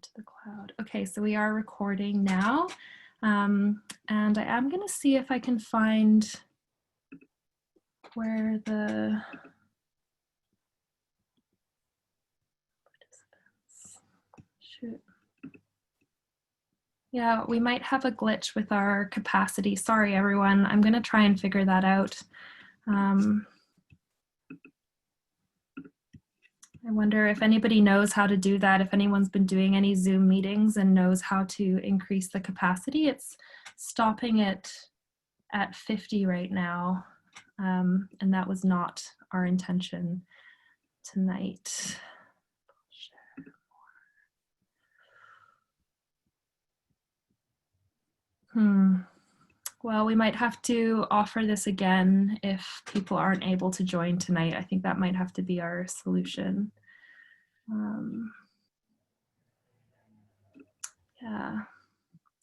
to the cloud. Okay, so we are recording now. And I am going to see if I can find where the participants should. Yeah, we might have a glitch with our capacity. Sorry, everyone. I'm going to try and figure that out. I wonder if anybody knows how to do that, if anyone's been doing any Zoom meetings and knows how to increase the capacity. It's stopping it at 50 right now, and that was not our intention tonight. Well, we might have to offer this again if people aren't able to join tonight. I think that might have to be our solution. Yeah.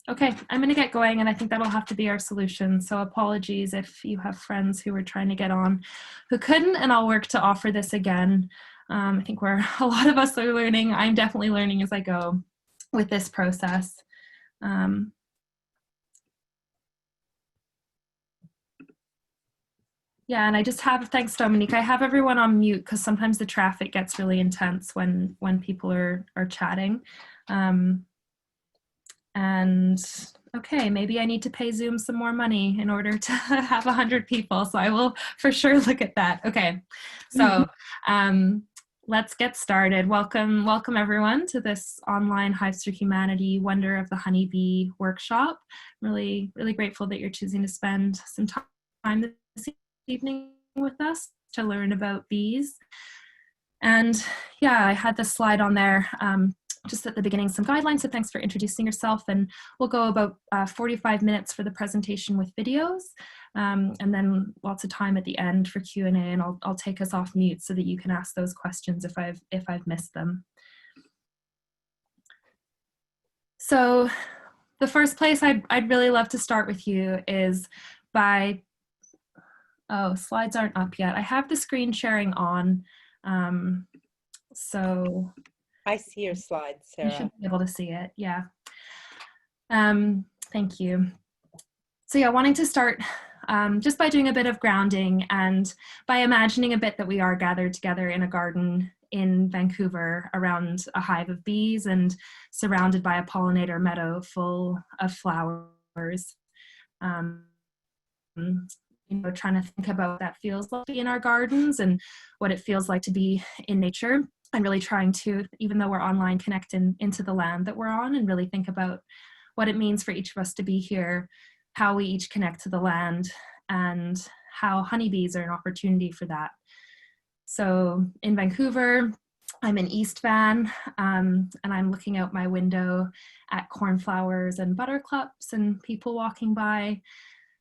Okay, I'm going to get going, and I think that'll have to be our solution. So apologies if you have friends who were trying to get on who couldn't, and I'll work to offer this again. I think a lot of us are learning. I'm definitely learning as I go with this process. Yeah, and I just have, thanks Dominique, I have everyone on mute because sometimes the traffic gets really intense when people are chatting. And okay, maybe I need to pay Zoom some more money in order to have 100 people. So I will for sure look at that. Okay, so let's get started. Welcome everyone to this online Hives for Humanity Wonder of the Honeybee workshop. Really grateful that you're choosing to spend some time this evening with us to learn about bees. And yeah, I had this slide on there just at the beginning, some guidelines, so thanks for introducing yourself, and we'll go about 45 minutes for the presentation with videos, and then lots of time at the end for Q&A, and I'll take us off mute so that you can ask those questions if I've missed them. So the first place I'd really love to start with you is by, oh, slides aren't up yet. I have the screen sharing on, so I see your slides, Sarah. You should be able to see it, yeah. Thank you. So yeah, wanting to start just by doing a bit of grounding and by imagining a bit that we are gathered together in a garden in Vancouver around a hive of bees and surrounded by a pollinator meadow full of flowers. You know, trying to think about what that feels like in our gardens and what it feels like to be in nature. And really trying to, even though we're online, connect into the land that we're on and really think about what it means for each of us to be here, how we each connect to the land, and how honeybees are an opportunity for that. So in Vancouver, I'm in East Van, and I'm looking out my window at cornflowers and buttercups and people walking by.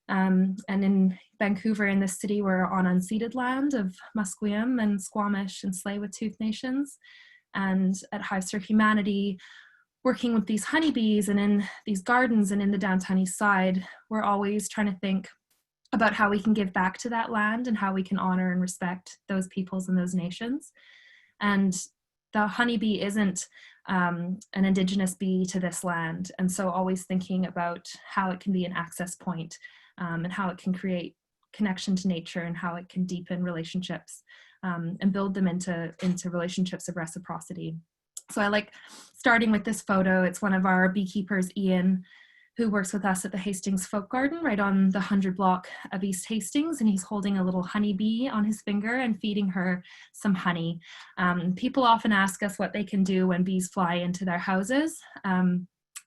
And in Vancouver, in this city, we're on unceded land of Musqueam and Squamish and Tsleil-Waututh nations. And at Hives for Humanity, working with these honeybees and in these gardens and in the downtown east side, we're always trying to think about how we can give back to that land and how we can honor and respect those peoples and those nations. And the honeybee isn't an indigenous bee to this land. And so always thinking about how it can be an access point and how it can create connection to nature and how it can deepen relationships and build them into relationships of reciprocity. So I like starting with this photo. It's one of our beekeepers, Ian, who works with us at the Hastings Folk Garden right on the 100 block of East Hastings, and he's holding a little honeybee on his finger and feeding her some honey. People often ask us what they can do when bees fly into their houses.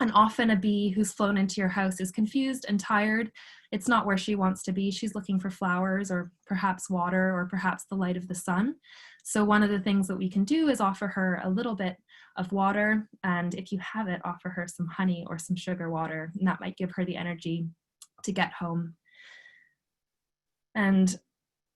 And often a bee who's flown into your house is confused and tired. It's not where she wants to be. She's looking for flowers or perhaps water or perhaps the light of the sun. So one of the things that we can do is offer her a little bit of water, and if you have it, offer her some honey or some sugar water, and that might give her the energy to get home. And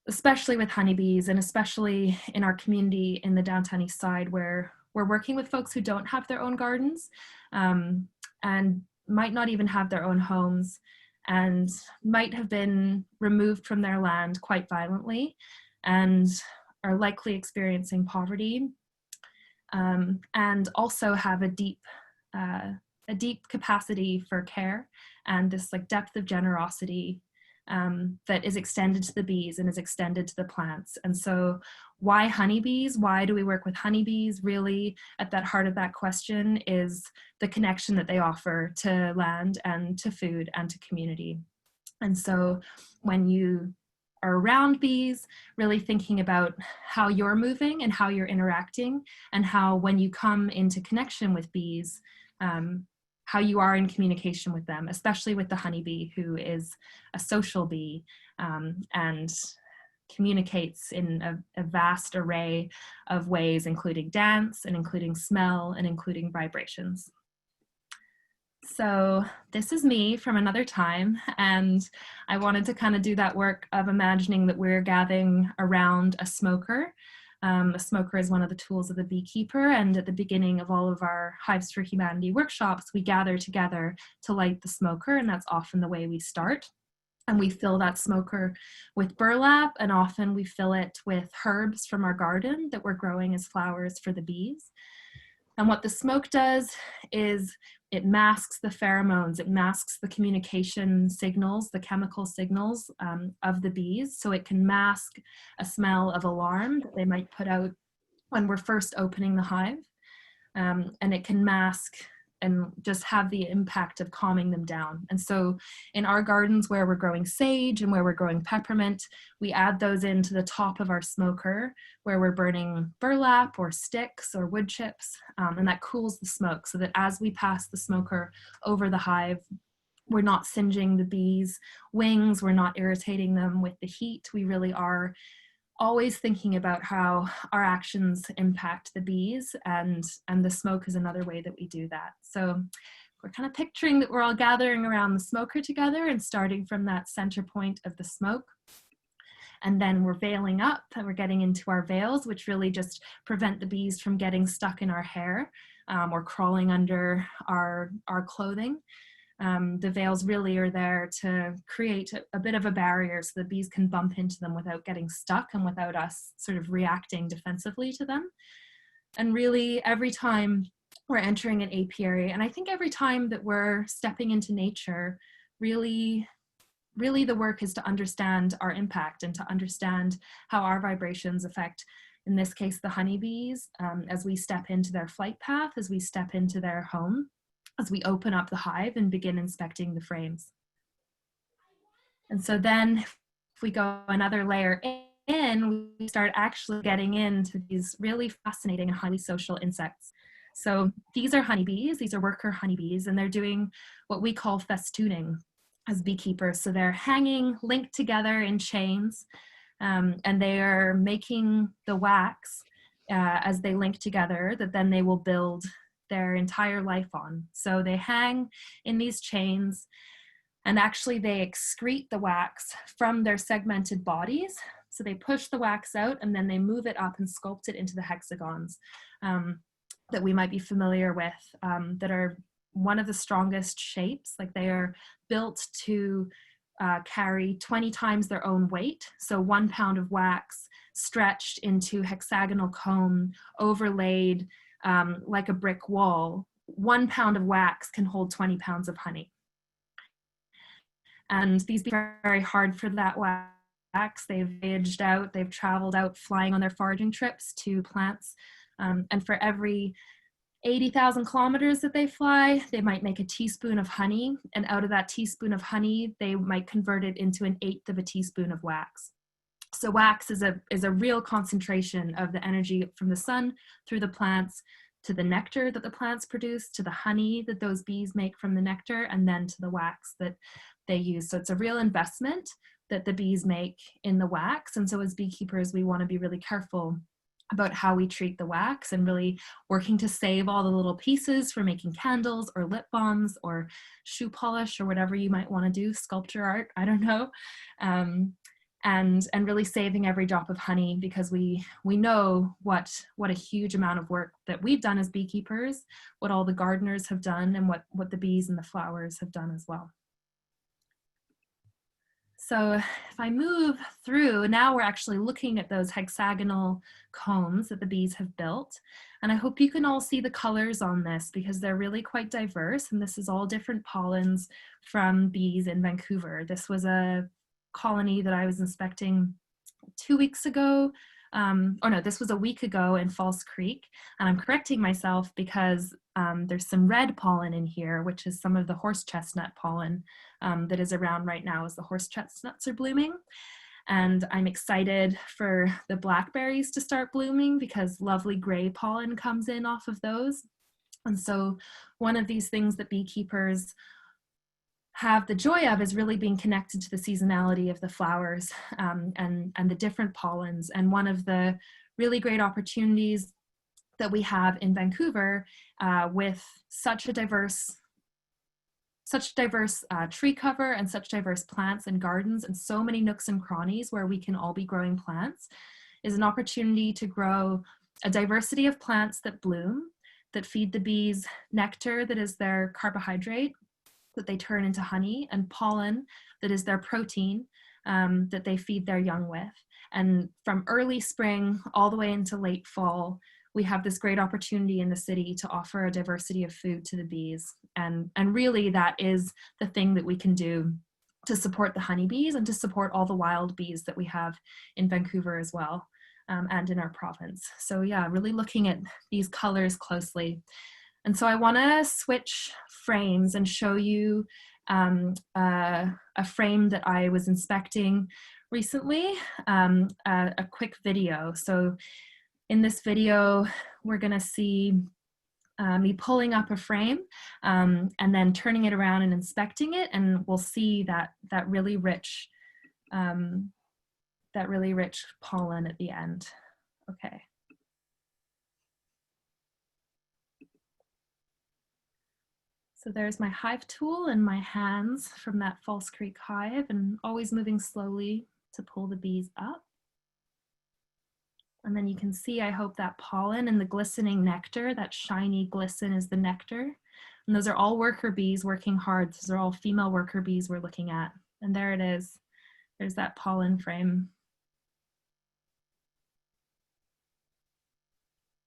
especially with honeybees, and especially in our community in the downtown east side, where we're working with folks who don't have their own gardens and might not even have their own homes and might have been removed from their land quite violently and are likely experiencing poverty. and also have a deep capacity for care and this like depth of generosity that is extended to the bees and is extended to the plants. And so why honeybees? Why do we work with honeybees? Really at that heart of that question is the connection that they offer to land and to food and to community. And so when you are around bees, really thinking about how you're moving and how you're interacting, and how when you come into connection with bees, how you are in communication with them, especially with the honeybee, who is a social bee and communicates in a vast array of ways, including dance and including smell and including vibrations. So this is me from another time, and I wanted to kind of do that work of imagining that we're gathering around a smoker. A smoker is one of the tools of the beekeeper, and at the beginning of all of our Hives for Humanity workshops, we gather together to light the smoker, and that's often the way we start. And we fill that smoker with burlap, and often we fill it with herbs from our garden that we're growing as flowers for the bees. And what the smoke does is it masks the pheromones, it masks the communication signals, the chemical signals of the bees. So it can mask a smell of alarm that they might put out when we're first opening the hive. And it can mask and just have the impact of calming them down. And so in our gardens where we're growing sage and where we're growing peppermint, we add those into the top of our smoker where we're burning burlap or sticks or wood chips, and that cools the smoke so that as we pass the smoker over the hive, we're not singeing the bees' wings, we're not irritating them with the heat. We really are always thinking about how our actions impact the bees, and the smoke is another way that we do that. So we're kind of picturing that we're all gathering around the smoker together and starting from that center point of the smoke. And then we're veiling up and we're getting into our veils, which really just prevent the bees from getting stuck in our hair or crawling under our clothing. The veils really are there to create a bit of a barrier so the bees can bump into them without getting stuck and without us sort of reacting defensively to them. And really every time we're entering an apiary, and I think every time that we're stepping into nature, really the work is to understand our impact and to understand how our vibrations affect, in this case, the honeybees, as we step into their flight path, as we step into their home, as we open up the hive and begin inspecting the frames. And so then if we go another layer in, we start actually getting into these really fascinating and highly social insects. So these are honeybees, these are worker honeybees, and they're doing what we call festooning as beekeepers. So they're hanging, linked together in chains, and they are making the wax as they link together that then they will build their entire life on. So they hang in these chains, and actually they excrete the wax from their segmented bodies. So they push the wax out and then they move it up and sculpt it into the hexagons that we might be familiar with, that are one of the strongest shapes. Like they are built to carry 20 times their own weight. So 1 pound of wax stretched into hexagonal comb, overlaid like a brick wall. 1 pound of wax can hold 20 pounds of honey. And these bees are very hard for that wax. They've voyaged out, they've traveled out flying on their foraging trips to plants. And for every 80,000 kilometers that they fly, they might make a teaspoon of honey. And out of that teaspoon of honey, they might convert it into 1/8 of a teaspoon of wax. So wax is a real concentration of the energy from the sun through the plants to the nectar that the plants produce, to the honey that those bees make from the nectar, and then to the wax that they use. So it's a real investment that the bees make in the wax. And so as beekeepers, we want to be really careful about how we treat the wax and really working to save all the little pieces for making candles or lip balms or shoe polish or whatever you might want to do, sculpture art, I don't know. And really saving every drop of honey, because we know what a huge amount of work that we've done as beekeepers, what all the gardeners have done, and what the bees and the flowers have done as well. So if I move through, now we're actually looking at those hexagonal combs that the bees have built. And I hope you can all see the colors on this because they're really quite diverse. And this is all different pollens from bees in Vancouver. This was a colony that I was inspecting 2 weeks ago. Or no, this was a week ago in False Creek. And I'm correcting myself because there's some red pollen in here, which is some of the horse chestnut pollen that is around right now as the horse chestnuts are blooming. And I'm excited for the blackberries to start blooming because lovely gray pollen comes in off of those. And so one of these things that beekeepers have the joy of is really being connected to the seasonality of the flowers and the different pollens. And one of the really great opportunities that we have in Vancouver with such diverse tree cover and such diverse plants and gardens and so many nooks and crannies where we can all be growing plants is an opportunity to grow a diversity of plants that bloom, that feed the bees nectar that is their carbohydrate, that they turn into honey, and pollen that is their protein that they feed their young with. And from early spring all the way into late fall, we have this great opportunity in the city to offer a diversity of food to the bees. And really that is the thing that we can do to support the honeybees and to support all the wild bees that we have in Vancouver as well, and in our province. So yeah, really looking at these colors closely. And so I want to switch frames and show you a frame that I was inspecting recently, a quick video. So in this video, we're going to see me pulling up a frame and then turning it around and inspecting it, and we'll see that really rich pollen at the end. Okay. So there's my hive tool in my hands from that False Creek hive, and always moving slowly to pull the bees up. And then you can see, I hope, that pollen and the glistening nectar, that shiny glisten is the nectar. And those are all worker bees working hard. Those are all female worker bees we're looking at. And there it is. There's that pollen frame.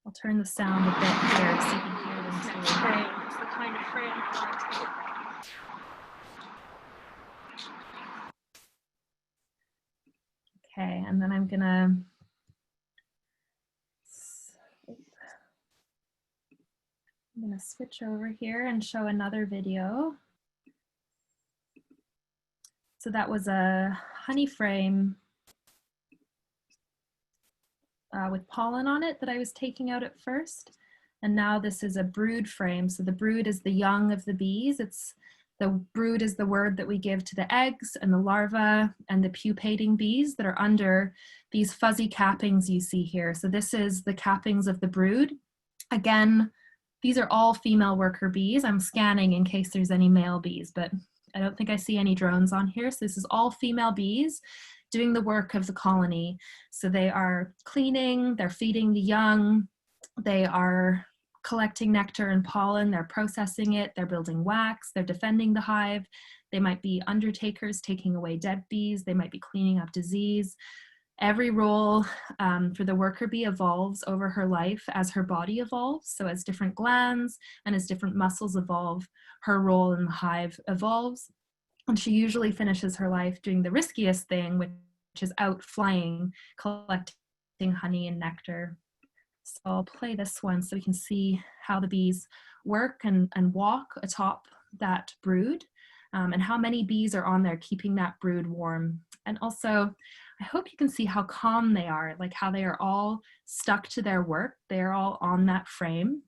I'll turn the sound a bit here so you can hear them too. It's the kind of frame I want to take. Okay, and then I'm gonna switch over here and show another video. So that was a honey frame with pollen on it that I was taking out at first. And now this is a brood frame. So the brood is the young of the bees. The brood is the word that we give to the eggs and the larvae and the pupating bees that are under these fuzzy cappings you see here. So this is the cappings of the brood. Again, these are all female worker bees. I'm scanning in case there's any male bees, but I don't think I see any drones on here. So this is all female bees doing the work of the colony. So they are cleaning, they're feeding the young, they are collecting nectar and pollen, they're processing it, they're building wax, they're defending the hive. They might be undertakers taking away dead bees, they might be cleaning up disease. Every role for the worker bee evolves over her life as her body evolves. So as different glands and as different muscles evolve, her role in the hive evolves. And she usually finishes her life doing the riskiest thing, which is out flying, collecting honey and nectar. So I'll play this one so we can see how the bees work and walk atop that brood, and how many bees are on there keeping that brood warm. And also, I hope you can see how calm they are, like how they are all stuck to their work. They are all on that frame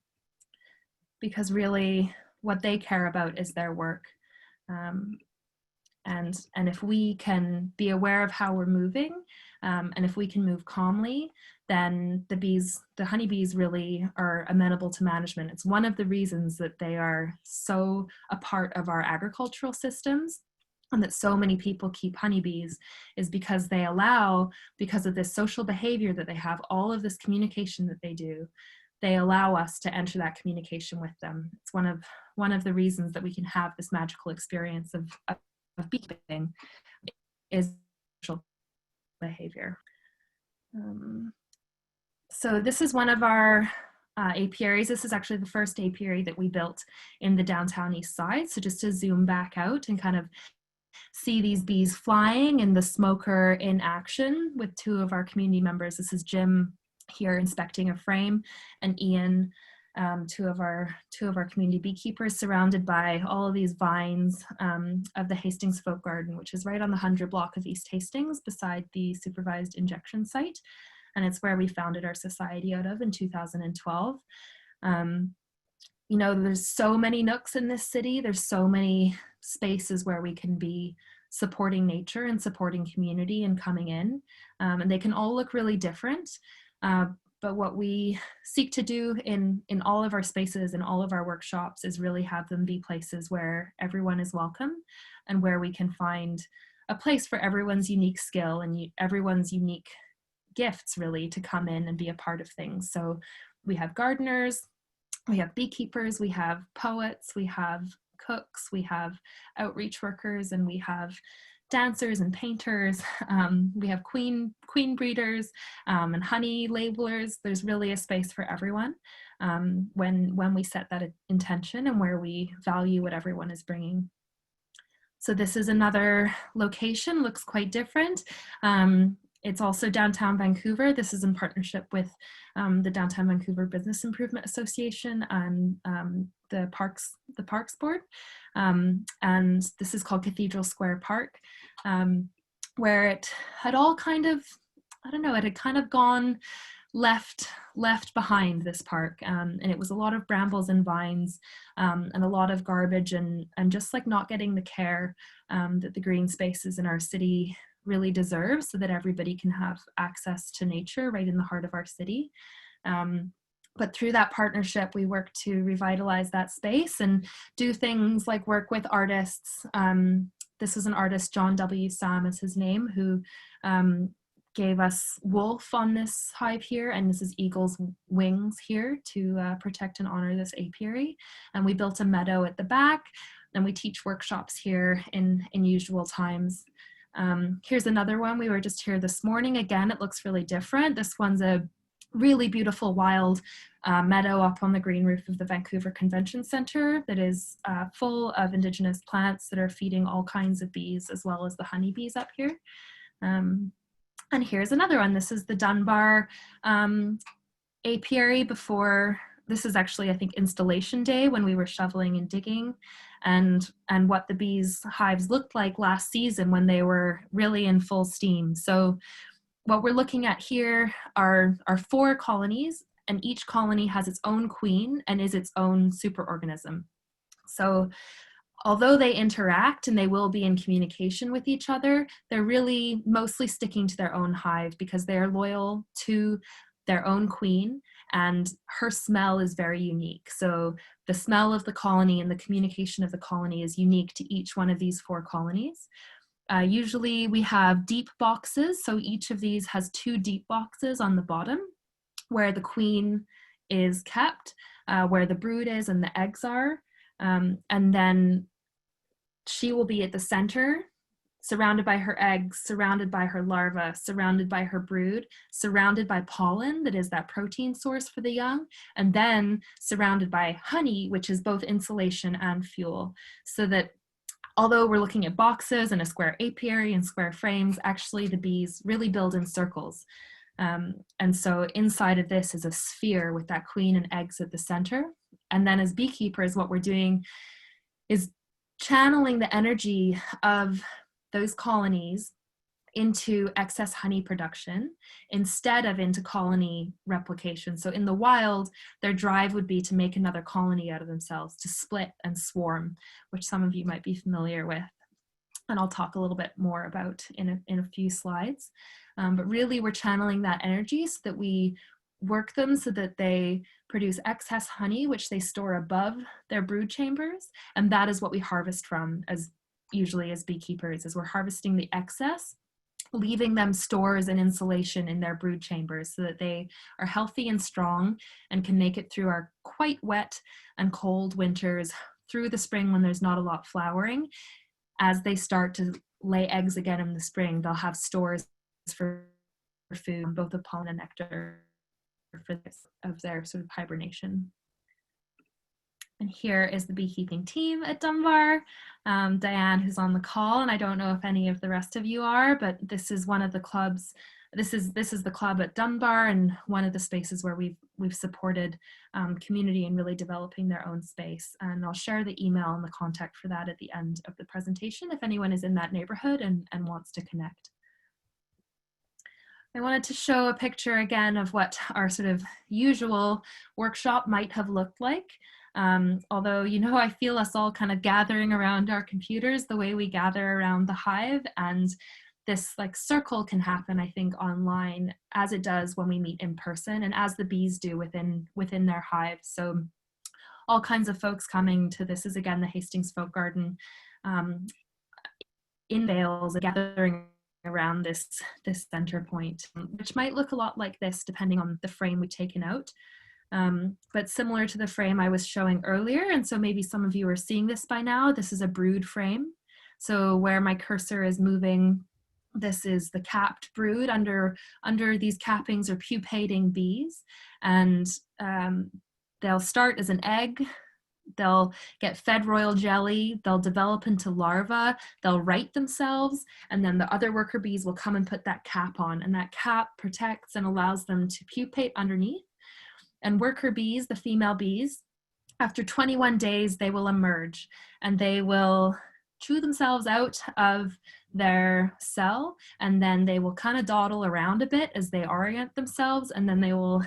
because really what they care about is their work. And if we can be aware of how we're moving, and if we can move calmly, then the honeybees really are amenable to management. It's one of the reasons that they are so a part of our agricultural systems, and that so many people keep honeybees, is because they allow, because of this social behavior that they have, all of this communication that they do, they allow us to enter that communication with them. It's one of the reasons that we can have this magical experience of beekeeping, is social behavior. So this is one of our apiaries. This is actually the first apiary that we built in the downtown east side. So just to zoom back out and kind of see these bees flying and the smoker in action with two of our community members. This is Jim here inspecting a frame, and Ian, two of our community beekeepers, surrounded by all of these vines of the Hastings Folk Garden, which is right on the 100 block of East Hastings beside the supervised injection site. And it's where we founded our society out of in 2012. You know, there's so many nooks in this city. There's so many spaces where we can be supporting nature and supporting community and coming in. And they can all look really different. But what we seek to do in all of our spaces and all of our workshops is really have them be places where everyone is welcome and where we can find a place for everyone's unique skill and everyone's unique gifts really to come in and be a part of things. So we have gardeners, we have beekeepers, we have poets, we have cooks, we have outreach workers, and we have dancers and painters. We have queen breeders and honey labelers. There's really a space for everyone when we set that intention and where we value what everyone is bringing. So this is another location, looks quite different. It's also downtown Vancouver. This is in partnership with the Downtown Vancouver Business Improvement Association and the Parks Board. And this is called Cathedral Square Park, where it had all kind of, I don't know, it had kind of gone left behind, this park, and it was a lot of brambles and vines and a lot of garbage and just like not getting the care that the green spaces in our city really deserve, so that everybody can have access to nature right in the heart of our city. But through that partnership, we work to revitalize that space and do things like work with artists. This was an artist, John W. Sam is his name, who gave us wolf on this hive here, and this is eagle's wings here to protect and honor this apiary. And we built a meadow at the back, and we teach workshops here in usual times. Here's another one. We were just here this morning. Again, it looks really different. This one's a really beautiful wild meadow up on the green roof of the Vancouver Convention Centre that is full of Indigenous plants that are feeding all kinds of bees, as well as the honeybees up here. And here's another one. This is the Dunbar apiary before. This is actually, I think, installation day when we were shoveling and digging, and what the bees' hives looked like last season when they were really in full steam. So what we're looking at here are 4 colonies, and each colony has its own queen and is its own superorganism. So although they interact and they will be in communication with each other, they're really mostly sticking to their own hive because they're loyal to their own queen, and her smell is very unique. So the smell of the colony and the communication of the colony is unique to each one of these 4 colonies. Usually we have deep boxes, so each of these has 2 deep boxes on the bottom where the queen is kept, where the brood is and the eggs are, and then she will be at the center, surrounded by her eggs, surrounded by her larvae, surrounded by her brood, surrounded by pollen, that is that protein source for the young, and then surrounded by honey, which is both insulation and fuel. So that although we're looking at boxes and a square apiary and square frames, actually the bees really build in circles. And so inside of this is a sphere with that queen and eggs at the center. And then as beekeepers, what we're doing is channeling the energy of those colonies into excess honey production instead of into colony replication. So in the wild, their drive would be to make another colony out of themselves, to split and swarm, which some of you might be familiar with. And I'll talk a little bit more about in a few slides. But really we're channeling that energy so that we work them so that they produce excess honey, which they store above their brood chambers. And that is what we harvest from usually as beekeepers, is we're harvesting the excess, leaving them stores and insulation in their brood chambers so that they are healthy and strong and can make it through our quite wet and cold winters, through the spring when there's not a lot flowering, as they start to lay eggs again in the spring, they'll have stores for food, both of pollen and nectar for this, of their sort of hibernation. And here is the beekeeping team at Dunbar. Diane, who's on the call, and I don't know if any of the rest of you are, but this is one of the clubs. This is the club at Dunbar, and one of the spaces where we've supported community in really developing their own space. And I'll share the email and the contact for that at the end of the presentation if anyone is in that neighborhood and wants to connect. I wanted to show a picture again of what our sort of usual workshop might have looked like. Although, you know, I feel us all kind of gathering around our computers the way we gather around the hive, and this like circle can happen, I think, online as it does when we meet in person and as the bees do within their hives. So all kinds of folks coming to this is again the Hastings Folk Garden in Bales, gathering around this center point, which might look a lot like this depending on the frame we've taken out. But similar to the frame I was showing earlier, and so maybe some of you are seeing this by now, this is a brood frame. So where my cursor is moving, this is the capped brood. Under these cappings are pupating bees, and they'll start as an egg. They'll get fed royal jelly, they'll develop into larvae, they'll right themselves, and then the other worker bees will come and put that cap on, and that cap protects and allows them to pupate underneath. And worker bees, the female bees, after 21 days, they will emerge and they will chew themselves out of their cell, and then they will kind of dawdle around a bit as they orient themselves, and then they will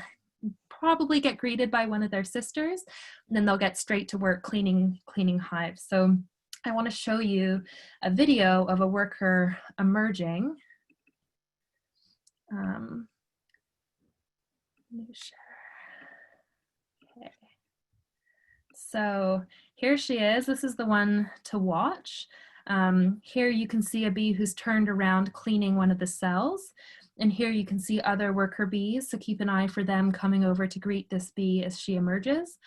probably get greeted by one of their sisters, and then they'll get straight to work cleaning hives. So I want to show you a video of a worker emerging. Let me share. Okay. So here she is. This is the one to watch. Here you can see a bee who's turned around cleaning one of the cells. And here you can see other worker bees, so keep an eye for them coming over to greet this bee as she emerges.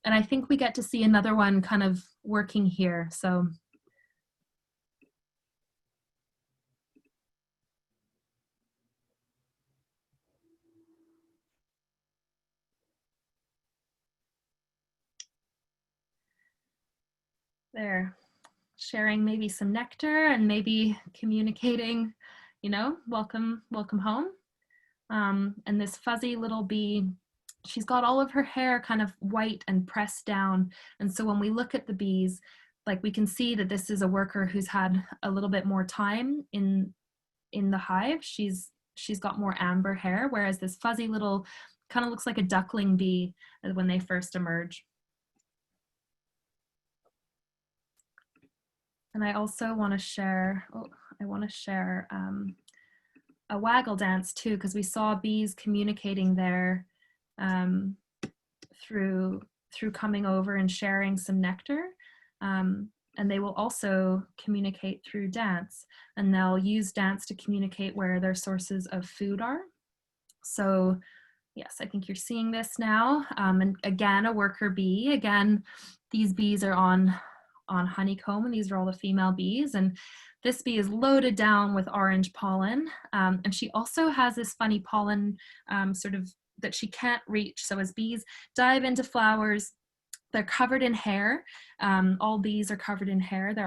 And I think we get to see another one kind of working here. So they're sharing maybe some nectar and maybe communicating, you know, welcome home. And this fuzzy little bee, she's got all of her hair kind of white and pressed down. And so when we look at the bees, like we can see that this is a worker who's had a little bit more time in the hive. She's got more amber hair, whereas this fuzzy little kind of looks like a duckling bee when they first emerge. And I also want to share, a waggle dance too, because we saw bees communicating there through coming over and sharing some nectar. And they will also communicate through dance, and they'll use dance to communicate where their sources of food are. So yes, I think you're seeing this now. And again, a worker bee. Again, these bees are on honeycomb, and these are all the female bees. And this bee is loaded down with orange pollen. And she also has this funny pollen sort of that she can't reach. So as bees dive into flowers, they're covered in hair. All bees are covered in hair. They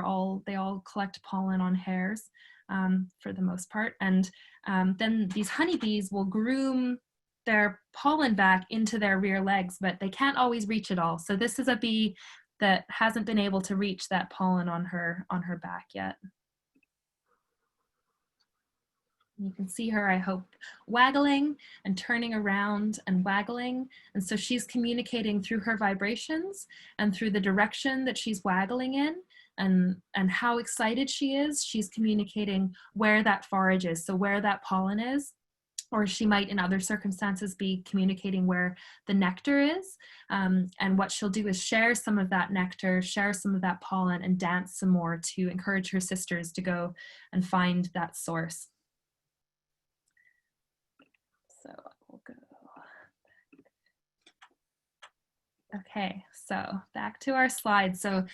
all collect pollen on hairs for the most part. And then these honeybees will groom their pollen back into their rear legs, but they can't always reach it all. So this is a bee that hasn't been able to reach that pollen on her back yet. You can see her, I hope, waggling and turning around and waggling. And so she's communicating through her vibrations and through the direction that she's waggling in, and how excited she is. She's communicating where that forage is, so where that pollen is. Or she might, in other circumstances, be communicating where the nectar is. And what she'll do is share some of that nectar, share some of that pollen, and dance some more to encourage her sisters to go and find that source. So we'll go. Okay, so back to our slides. So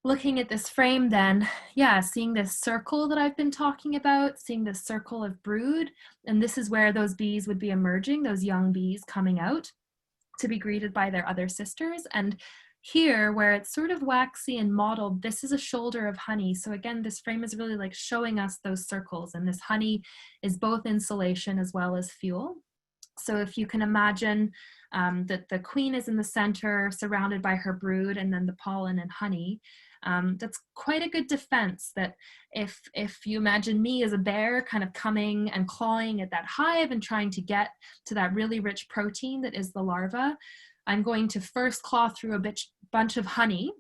looking at this frame then, yeah, seeing this circle that I've been talking about, seeing this circle of brood, and this is where those bees would be emerging, those young bees coming out to be greeted by their other sisters. And here, where it's sort of waxy and mottled, this is a shoulder of honey. So again, this frame is really like showing us those circles, and this honey is both insulation as well as fuel. So if you can imagine that the queen is in the center, surrounded by her brood, and then the pollen and honey, that's quite a good defense. That if you imagine me as a bear kind of coming and clawing at that hive and trying to get to that really rich protein that is the larva, I'm going to first claw through a bunch of honey,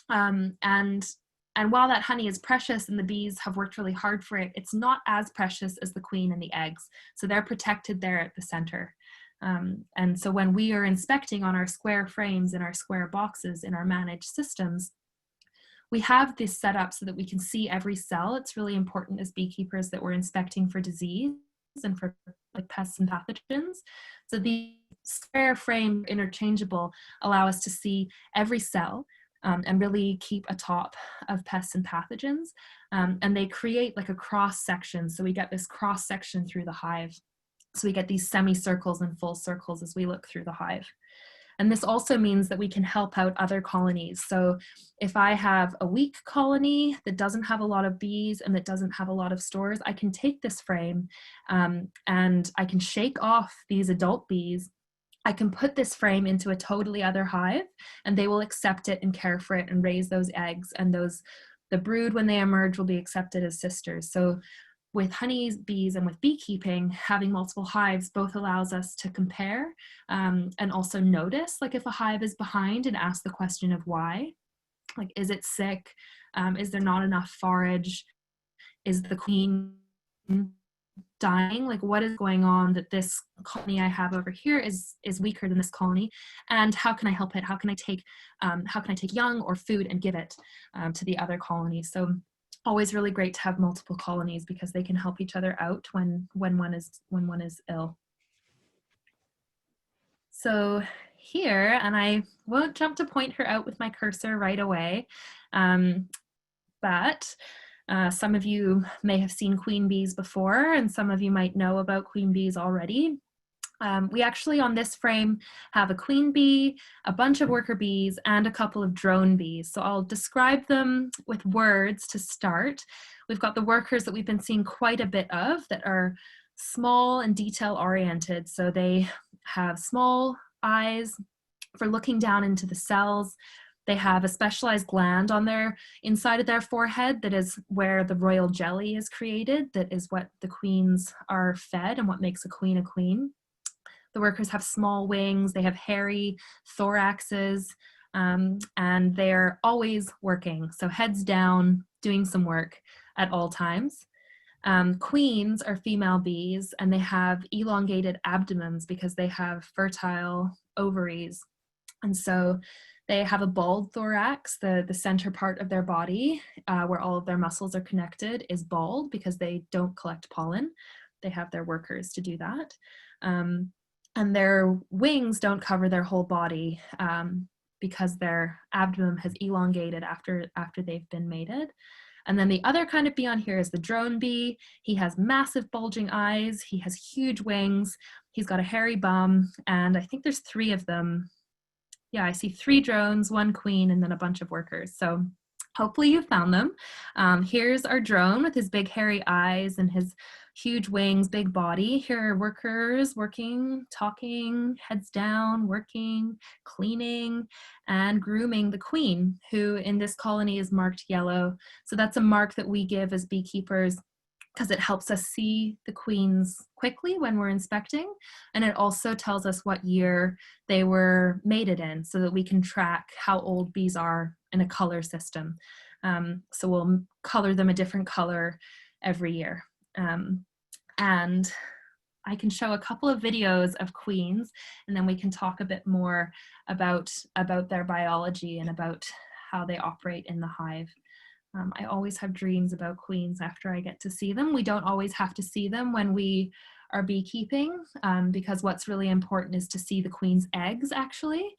and while that honey is precious and the bees have worked really hard for it, it's not as precious as the queen and the eggs. So they're protected there at the center. And so when we are inspecting on our square frames in our square boxes in our managed systems, we have this set up so that we can see every cell. It's really important as beekeepers that we're inspecting for disease and for like pests and pathogens. So the square frame interchangeable allow us to see every cell and really keep atop of pests and pathogens. And they create like a cross section. So we get this cross section through the hive. So we get these semicircles and full circles as we look through the hive. And this also means that we can help out other colonies. So if I have a weak colony that doesn't have a lot of bees and that doesn't have a lot of stores, I can take this frame and I can shake off these adult bees. I can put this frame into a totally other hive and they will accept it and care for it and raise those eggs, and the brood when they emerge will be accepted as sisters. So with honeybees and with beekeeping, having multiple hives both allows us to compare and also notice, like if a hive is behind, and ask the question of why. Like, is it sick? Is there not enough forage? Is the queen dying? Like, what is going on that this colony I have over here is weaker than this colony, and how can I help it? How can I take young or food and give it to the other colony? So always really great to have multiple colonies because they can help each other out when one is ill. So here, and I won't jump to point her out with my cursor right away, but some of you may have seen queen bees before, and some of you might know about queen bees already. We actually on this frame have a queen bee, a bunch of worker bees, and a couple of drone bees. So I'll describe them with words to start. We've got the workers that we've been seeing quite a bit of that are small and detail oriented. So they have small eyes for looking down into the cells. They have a specialized gland on their inside of their forehead that is where the royal jelly is created. That is what the queens are fed and what makes a queen a queen. The workers have small wings, they have hairy thoraxes, and they're always working. So heads down, doing some work at all times. Queens are female bees, and they have elongated abdomens because they have fertile ovaries. And so they have a bald thorax. The center part of their body, where all of their muscles are connected, is bald because they don't collect pollen. They have their workers to do that. And their wings don't cover their whole body because their abdomen has elongated after they've been mated. And then the other kind of bee on here is the drone bee. He has massive bulging eyes. He has huge wings. He's got a hairy bum. And I think there's 3 of them. Yeah, I see 3 drones, 1 queen, and then a bunch of workers. So hopefully you found them. Here's our drone with his big hairy eyes and his huge wings, big body. Here are workers working, talking, heads down, working, cleaning, and grooming the queen, who in this colony is marked yellow. So that's a mark that we give as beekeepers because it helps us see the queens quickly when we're inspecting. And it also tells us what year they were mated in so that we can track how old bees are in a color system. So we'll color them a different color every year. And I can show a couple of videos of queens, and then we can talk a bit more about their biology and about how they operate in the hive. I always have dreams about queens after I get to see them. We don't always have to see them when we our beekeeping, because what's really important is to see the queen's eggs actually.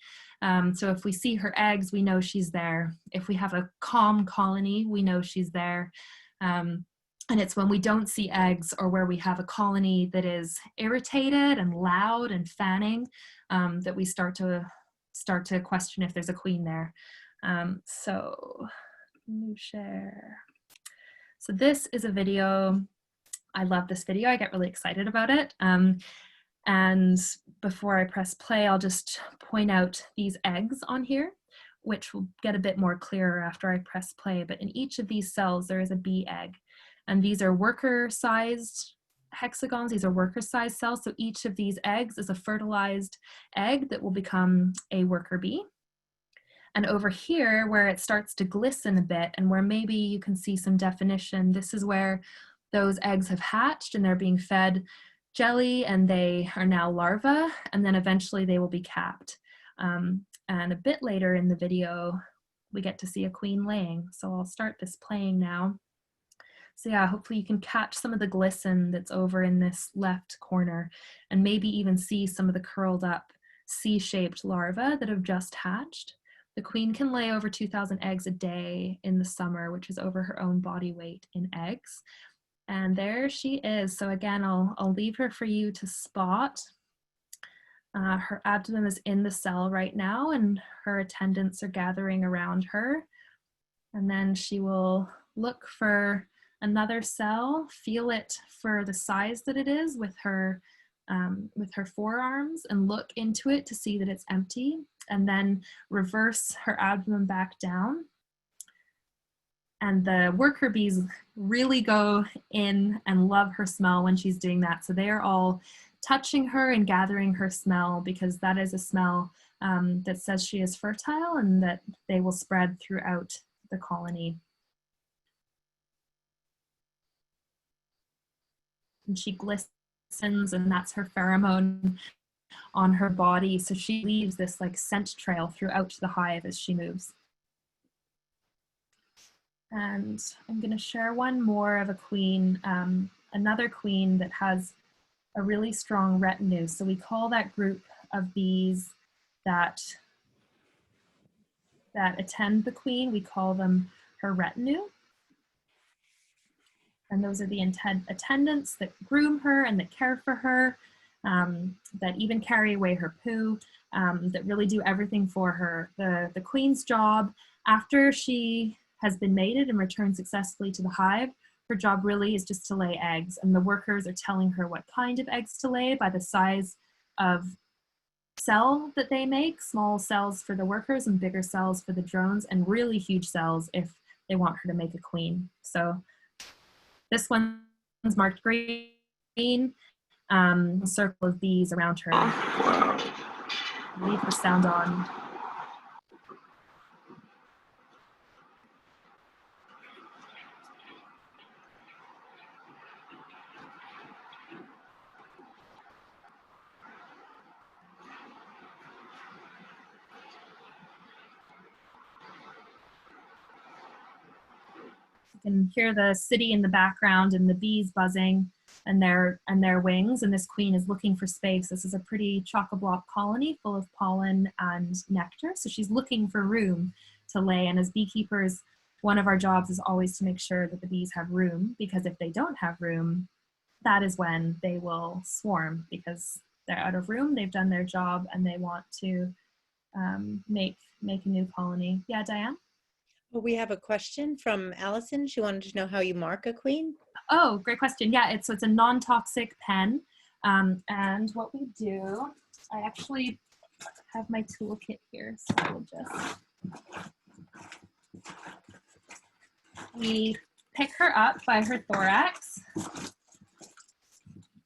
So if we see her eggs, we know she's there. If we have a calm colony, we know she's there. And it's when we don't see eggs or where we have a colony that is irritated and loud and fanning that we start to question if there's a queen there. So let me share. So this is a video. I love this video. I get really excited about it. And before I press play, I'll just point out these eggs on here, which will get a bit more clearer after I press play. But in each of these cells, there is a bee egg. And these are worker-sized hexagons. These are worker-sized cells. So each of these eggs is a fertilized egg that will become a worker bee. And over here, where it starts to glisten a bit and where maybe you can see some definition, this is where those eggs have hatched and they're being fed jelly and they are now larvae, and then eventually they will be capped. And a bit later in the video, we get to see a queen laying. So I'll start this playing now. So yeah, hopefully you can catch some of the glisten that's over in this left corner and maybe even see some of the curled up C-shaped larvae that have just hatched. The queen can lay over 2,000 eggs a day in the summer, which is over her own body weight in eggs. And there she is. So again, I'll leave her for you to spot. Her abdomen is in the cell right now and her attendants are gathering around her. And then she will look for another cell, feel it for the size that it is with her forearms and look into it to see that it's empty, and then reverse her abdomen back down. And the worker bees really go in and love her smell when she's doing that. So they are all touching her and gathering her smell because that is a smell that says she is fertile and that they will spread throughout the colony. And she glistens, and that's her pheromone on her body. So she leaves this like scent trail throughout the hive as she moves. And I'm going to share one more of a queen, another queen that has a really strong retinue. So we call that group of bees that attend the queen, we call them her retinue. And those are the attendants that groom her and that care for her, that even carry away her poo, that really do everything for her. The queen's job, after she has been mated and returned successfully to the hive, her job really is just to lay eggs. And the workers are telling her what kind of eggs to lay by the size of cell that they make, small cells for the workers and bigger cells for the drones, and really huge cells if they want her to make a queen. So this one's marked green, circle of bees around her. Leave the sound on. You can hear the city in the background and the bees buzzing and their wings, and this queen is looking for space. This is a pretty chock-a-block colony full of pollen and nectar, so she's looking for room to lay. And as beekeepers, one of our jobs is always to make sure that the bees have room, because if they don't have room, that is when they will swarm, because they're out of room, they've done their job, and they want to make a new colony. Yeah, Diane? Well, we have a question from Allison. She wanted to know how you mark a queen. Oh, great question. Yeah, it's a non-toxic pen. And what we do, I actually have my toolkit here, so we pick her up by her thorax.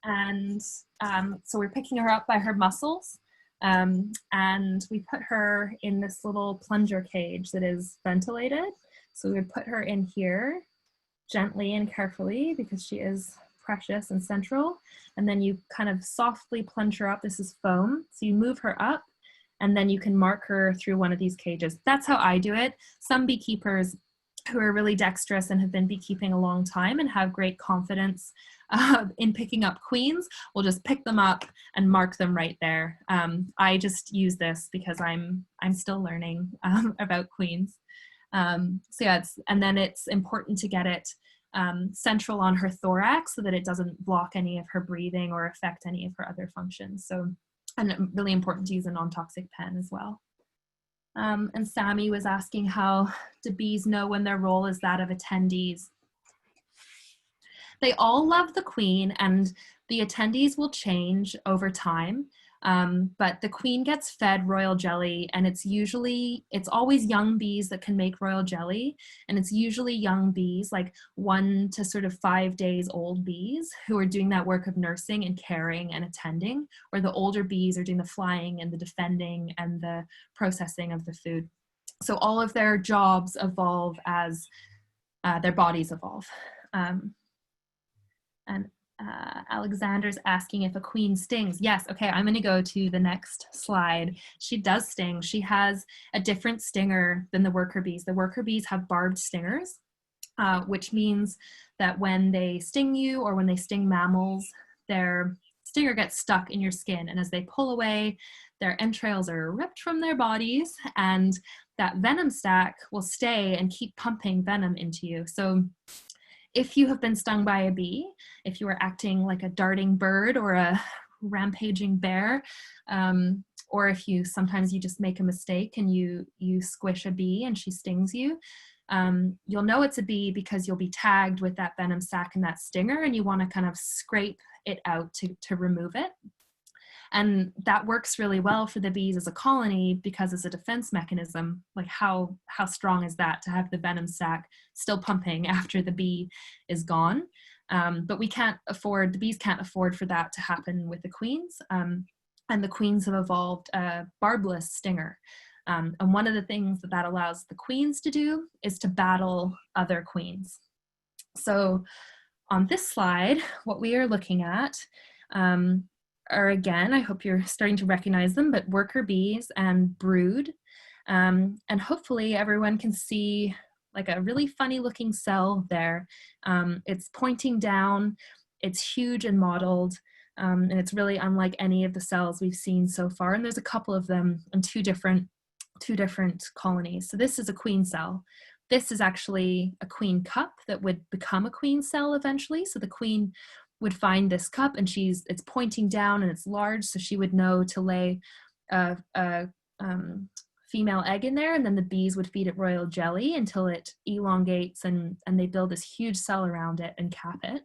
And so we're picking her up by her muscles. And we put her in this little plunger cage that is ventilated. So we would put her in here gently and carefully because she is precious and central. And then you kind of softly plunge her up. This is foam. So you move her up and then you can mark her through one of these cages. That's how I do it. Some beekeepers who are really dexterous and have been beekeeping a long time and have great confidence in picking up queens will just pick them up and mark them right there. I just use this because I'm still learning about queens. So yeah, and then it's important to get it central on her thorax so that it doesn't block any of her breathing or affect any of her other functions. So, and really important to use a non-toxic pen as well. And Sammy was asking, how do bees know when their role is that of attendees? They all love the queen, and the attendees will change over time. But the queen gets fed royal jelly, and it's always young bees that can make royal jelly. And it's usually young bees, like 1 to sort of 5 days old bees, who are doing that work of nursing and caring and attending, where the older bees are doing the flying and the defending and the processing of the food. So all of their jobs evolve as their bodies evolve. And Alexander's asking if a queen stings. Yes, okay, I'm gonna go to the next slide. She does sting. She has a different stinger than the worker bees. The worker bees have barbed stingers, which means that when they sting you or when they sting mammals, their stinger gets stuck in your skin, and as they pull away, their entrails are ripped from their bodies, and that venom sac will stay and keep pumping venom into you. So if you have been stung by a bee, if you are acting like a darting bird or a rampaging bear, or if sometimes you just make a mistake and you squish a bee and she stings you, you'll know it's a bee because you'll be tagged with that venom sac and that stinger, and you want to kind of scrape it out to remove it. And that works really well for the bees as a colony because it's a defense mechanism. Like how strong is that to have the venom sac still pumping after the bee is gone? But the bees can't afford for that to happen with the queens. And the queens have evolved a barbless stinger. And one of the things that allows the queens to do is to battle other queens. So on this slide, what we are looking at are, again, I hope you're starting to recognize them, but worker bees and brood. And hopefully everyone can see like a really funny looking cell there. It's pointing down, it's huge and mottled, and it's really unlike any of the cells we've seen so far. And there's a couple of them in two different colonies. So this is a queen cell. This is actually a queen cup that would become a queen cell eventually. So the queen would find this cup, and it's pointing down and it's large, so she would know to lay a female egg in there, and then the bees would feed it royal jelly until it elongates and they build this huge cell around it and cap it.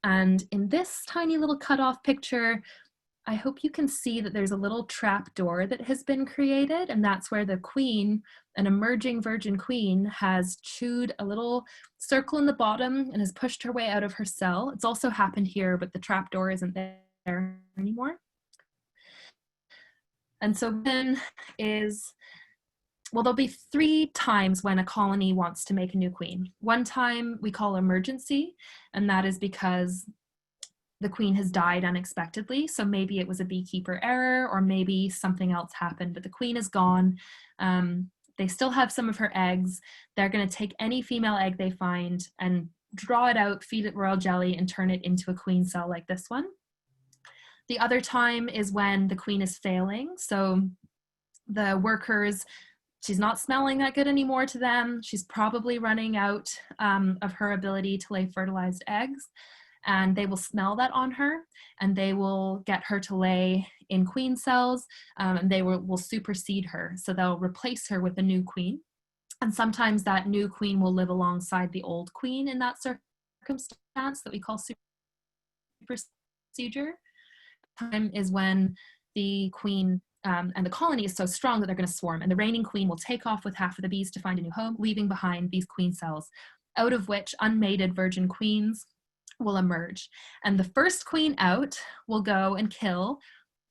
And in this tiny little cut off picture, I hope you can see that there's a little trap door that has been created, and that's where the queen, an emerging virgin queen, has chewed a little circle in the bottom and has pushed her way out of her cell. It's also happened here, but the trap door isn't there anymore. And so then there'll be 3 times when a colony wants to make a new queen. One time we call emergency, and that is because the queen has died unexpectedly. So maybe it was a beekeeper error, or maybe something else happened, but the queen is gone. They still have some of her eggs. They're going to take any female egg they find and draw it out, feed it royal jelly, and turn it into a queen cell like this one. The other time is when the queen is failing. So the workers, she's not smelling that good anymore to them. She's probably running out of her ability to lay fertilized eggs. And they will smell that on her, and they will get her to lay in queen cells, and they will supersede her. So they'll replace her with a new queen. And sometimes that new queen will live alongside the old queen in that circumstance that we call supersedure. Time is when the queen and the colony is so strong that they're going to swarm, and the reigning queen will take off with half of the bees to find a new home, leaving behind these queen cells, out of which unmated virgin queens will emerge. And the first queen out will go and kill,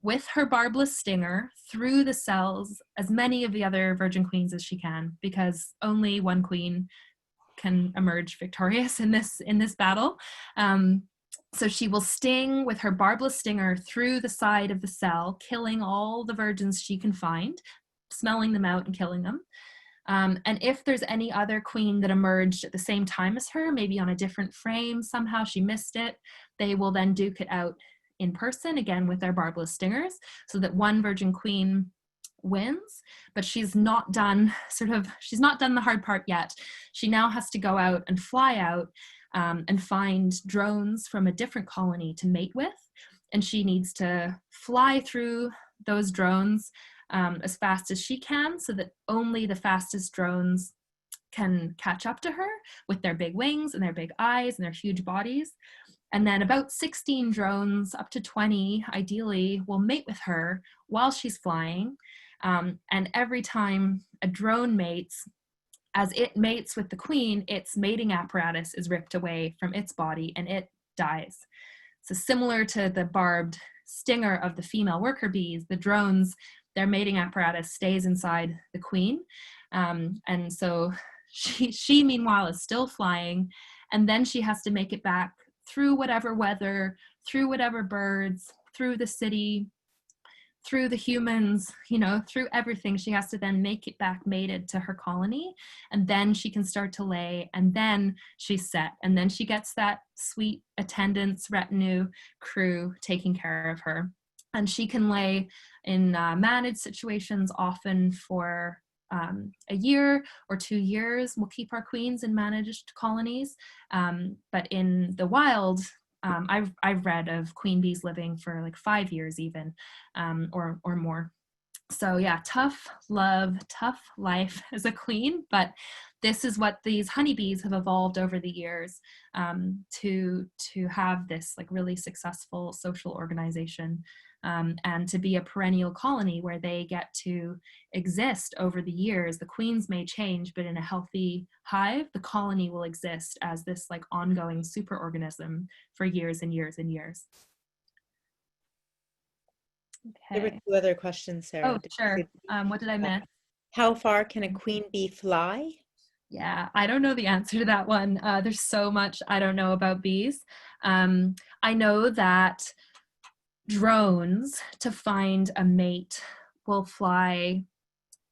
with her barbless stinger, through the cells as many of the other virgin queens as she can, because only one queen can emerge victorious in this battle. So she will sting with her barbless stinger through the side of the cell, killing all the virgins she can find, smelling them out and killing them. And if there's any other queen that emerged at the same time as her, maybe on a different frame, somehow she missed it, they will then duke it out in person, again with their barbless stingers, so that one virgin queen wins. But she's not done the hard part yet. She now has to go out and fly out and find drones from a different colony to mate with. And she needs to fly through those drones as fast as she can, so that only the fastest drones can catch up to her with their big wings and their big eyes and their huge bodies. And then about 16 drones, up to 20 ideally, will mate with her while she's flying. And every time a drone mates, as it mates with the queen, its mating apparatus is ripped away from its body and it dies. So similar to the barbed stinger of the female worker bees, the drones, their mating apparatus stays inside the queen. And so she meanwhile is still flying, and then she has to make it back through whatever weather, through whatever birds, through the city, through the humans, through everything. She has to then make it back mated to her colony, and then she can start to lay, and then she's set, and then she gets that sweet attendants, retinue, crew taking care of her. And she can lay in managed situations, often for a year or 2 years. We'll keep our queens in managed colonies, but in the wild, I've read of queen bees living for like 5 years even, or more. So yeah, tough love, tough life as a queen, but this is what these honeybees have evolved over the years, to have this like really successful social organization, and to be a perennial colony where they get to exist over the years. The queens may change, but in a healthy hive, the colony will exist as this like ongoing superorganism for years and years and years. There were Okay. 2 other questions, Sarah. Oh, sure. What did I miss? How far can a queen bee fly? Yeah, I don't know the answer to that one. There's so much I don't know about bees. I know that drones, to find a mate, will fly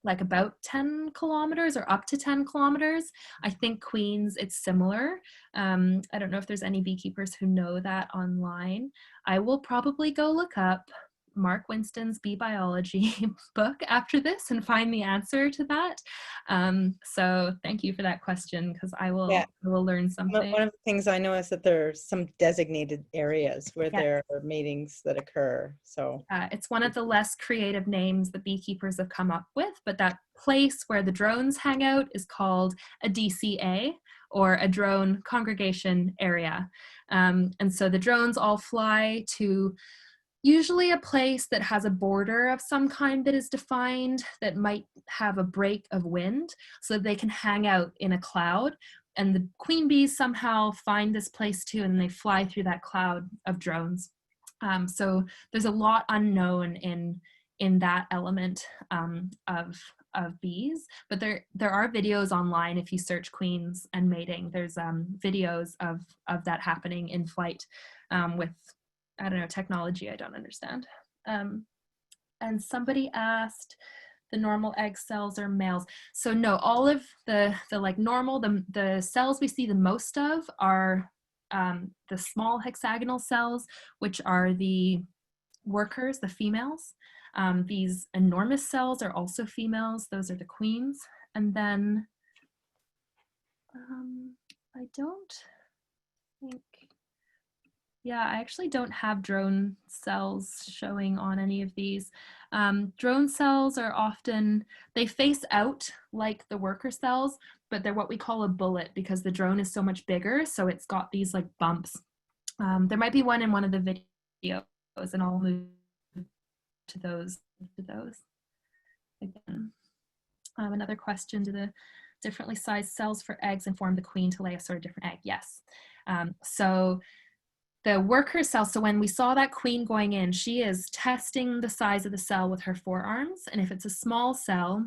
like about 10 kilometers or up to 10 kilometers. I think queens, it's similar. I don't know if there's any beekeepers who know that online. I will probably go look up Mark Winston's bee biology book after this and find the answer to that. So thank you for that question, because I Yeah. will learn something. One of the things I know is that there are some designated areas where Yeah. there are matings that occur. So It's one of the less creative names that beekeepers have come up with, but that place where the drones hang out is called a DCA, or a drone congregation area. And so the drones all fly to usually a place that has a border of some kind that is defined, that might have a break of wind, so that they can hang out in a cloud. And the queen bees somehow find this place too, and they fly through that cloud of drones. So there's a lot unknown in that element of bees, but there are videos online. If you search queens and mating, there's videos of that happening in flight, with, I don't know, technology I don't understand. And somebody asked, the normal egg cells are males. So no, all of the like normal, the cells we see the most of are the small hexagonal cells, which are the workers, the females. These enormous cells are also females. Those are the queens. And then I don't think, yeah, I actually don't have drone cells showing on any of these. Drone cells are often, they face out like the worker cells, but they're what we call a bullet, because the drone is so much bigger, so it's got these like bumps. There might be one in one of the videos, and I'll move to those again. Another question, do the differently sized cells for eggs inform the queen to lay a sort of different egg? Yes. So the worker cell, so when we saw that queen going in, she is testing the size of the cell with her forearms. And if it's a small cell,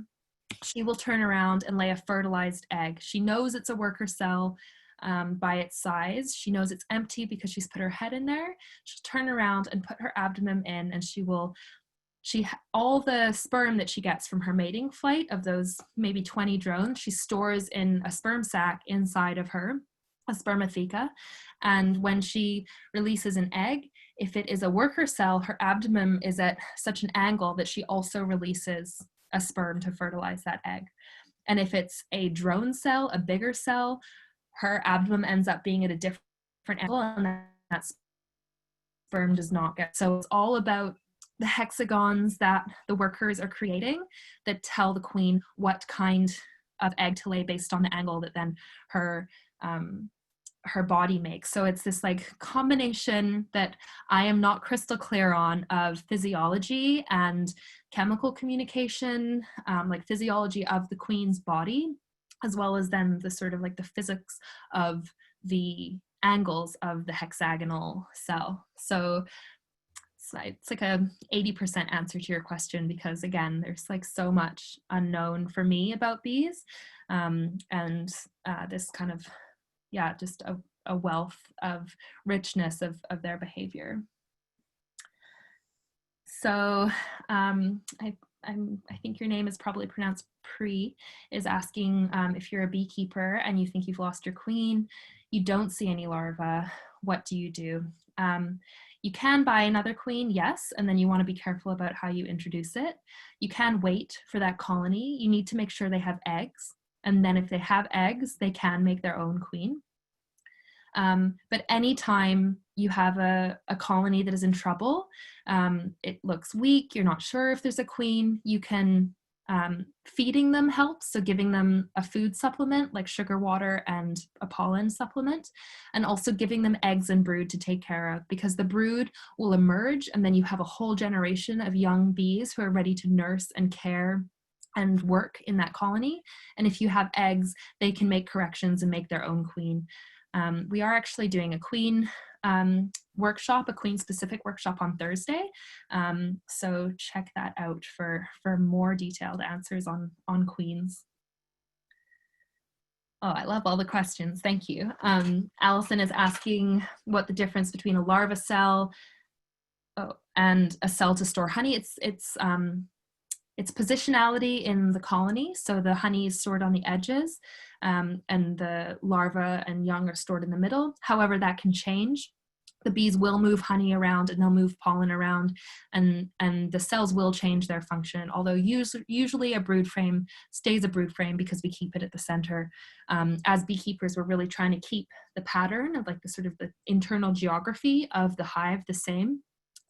she will turn around and lay a fertilized egg. She knows it's a worker cell by its size. She knows it's empty because she's put her head in there. She'll turn around and put her abdomen in, and she will all the sperm that she gets from her mating flight, of those maybe 20 drones, she stores in a sperm sac inside of her, a spermatheca. And when she releases an egg, if it is a worker cell, her abdomen is at such an angle that she also releases a sperm to fertilize that egg. And if it's a drone cell, a bigger cell, her abdomen ends up being at a different angle, and that sperm does not get. So it's all about the hexagons that the workers are creating that tell the queen what kind of egg to lay based on the angle that then her body makes. So it's this like combination that I am not crystal clear on, of physiology and chemical communication, like physiology of the queen's body, as well as then the sort of like the physics of the angles of the hexagonal cell. So it's like a 80% answer to your question, because again, there's like so much unknown for me about bees, and this kind of, yeah, just a wealth of richness of their behavior. So I think your name is probably pronounced Pre, is asking if you're a beekeeper and you think you've lost your queen, you don't see any larvae, what do you do? You can buy another queen, yes, and then you want to be careful about how you introduce it. You can wait for that colony. You need to make sure they have eggs, and then if they have eggs, they can make their own queen. But anytime you have a colony that is in trouble, it looks weak, you're not sure if there's a queen, you can, feeding them helps. So giving them a food supplement like sugar water and a pollen supplement, and also giving them eggs and brood to take care of, because the brood will emerge and then you have a whole generation of young bees who are ready to nurse and care and work in that colony. And if you have eggs, they can make corrections and make their own queen. We are actually doing a queen workshop, a queen specific workshop on Thursday. So check that out for more detailed answers on queens. Oh, I love all the questions. Thank you. Allison is asking what the difference between a larva cell and a cell to store honey. It's positionality in the colony. So the honey is stored on the edges, and the larva and young are stored in the middle. However, that can change. The bees will move honey around and they'll move pollen around, and the cells will change their function. Although usually a brood frame stays a brood frame because we keep it at the center. As beekeepers, we're really trying to keep the pattern of like the sort of the internal geography of the hive the same.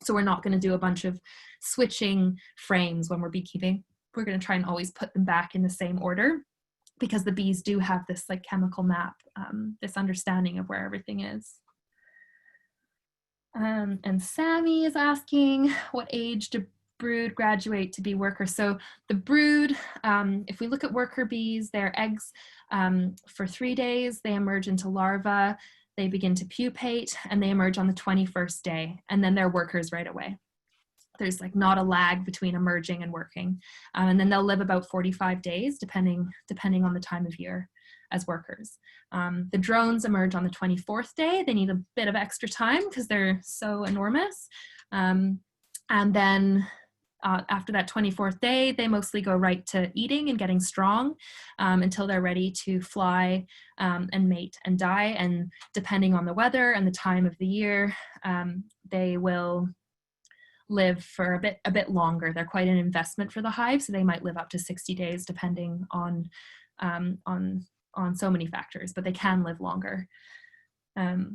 So we're not going to do a bunch of switching frames when we're beekeeping. We're going to try and always put them back in the same order, because the bees do have this like chemical map, this understanding of where everything is. And Sammy is asking, what age do brood graduate to be workers? So the brood, if we look at worker bees, their eggs, for 3 days, they emerge into larvae. They begin to pupate and they emerge on the 21st day, and then they're workers right away. There's like not a lag between emerging and working. And then they'll live about 45 days, depending on the time of year, as workers. The drones emerge on the 24th day. They need a bit of extra time because they're so enormous. And then after that 24th day, they mostly go right to eating and getting strong, until they're ready to fly and mate and die. And depending on the weather and the time of the year, they will live for a bit longer. They're quite an investment for the hive, so they might live up to 60 days, depending on so many factors, but they can live longer.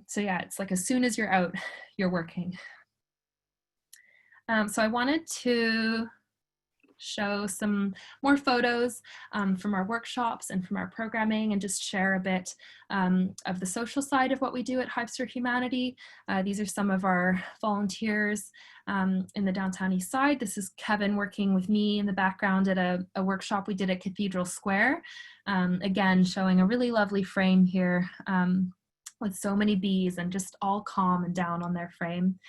So yeah, it's like as soon as you're out, you're working. So I wanted to show some more photos from our workshops and from our programming, and just share a bit of the social side of what we do at Hives for Humanity. These are some of our volunteers in the downtown east side. This is Kevin working with me in the background at a workshop we did at Cathedral Square. Again, showing a really lovely frame here with so many bees and just all calm and down on their frame.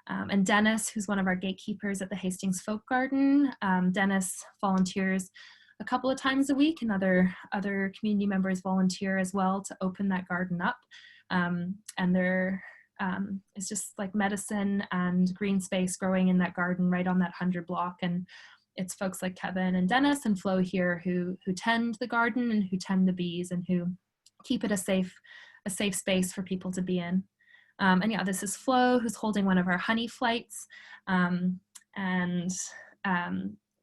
And Dennis, who's one of our gatekeepers at the Hastings Folk Garden. Dennis volunteers a couple of times a week, and other community members volunteer as well to open that garden up. And they're is just like medicine and green space growing in that garden right on that 100 block. And it's folks like Kevin and Dennis and Flo here who tend the garden and who tend the bees and who keep it a safe space for people to be in. And yeah, this is Flo, who's holding one of our honey flights. And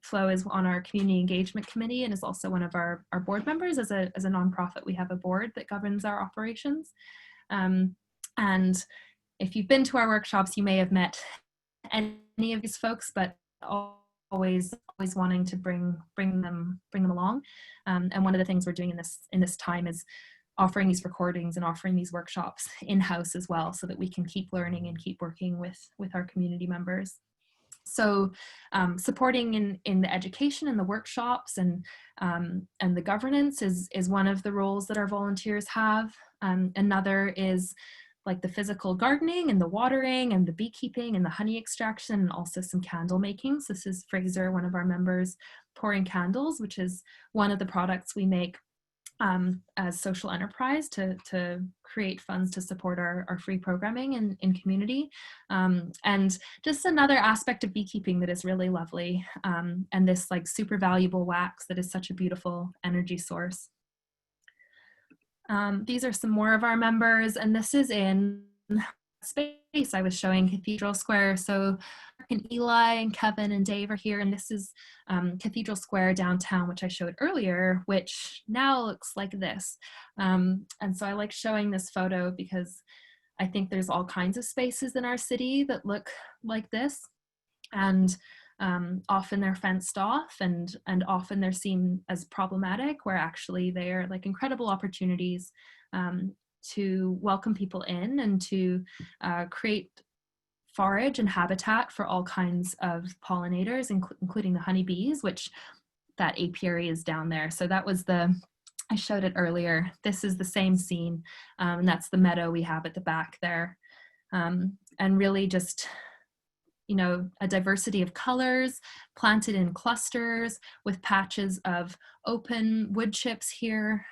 Flo is on our community engagement committee and is also one of our board members. As a nonprofit, we have a board that governs our operations. And if you've been to our workshops, you may have met any of these folks, but always wanting to bring them along. And one of the things we're doing in this time is offering these recordings and offering these workshops in-house as well, so that we can keep learning and keep working with our community members. So supporting in the education and the workshops and the governance is one of the roles that our volunteers have. Another is like the physical gardening and the watering and the beekeeping and the honey extraction, and also some candle making. So this is Fraser, one of our members, pouring candles, which is one of the products we make as social enterprise to create funds to support our free programming in community. And just another aspect of beekeeping that is really lovely, and this like super valuable wax that is such a beautiful energy source. These are some more of our members, and this is in space I was showing, Cathedral Square. So and Eli and Kevin and Dave are here, and this is Cathedral Square downtown, which I showed earlier, which now looks like this. And so I like showing this photo because I think there's all kinds of spaces in our city that look like this, and often they're fenced off, and often they're seen as problematic, where actually they are like incredible opportunities to welcome people in and to create forage and habitat for all kinds of pollinators, including the honeybees, which that apiary is down there. So that was I showed it earlier. This is the same scene, and that's the meadow we have at the back there. And really just, you know, a diversity of colors planted in clusters with patches of open wood chips here.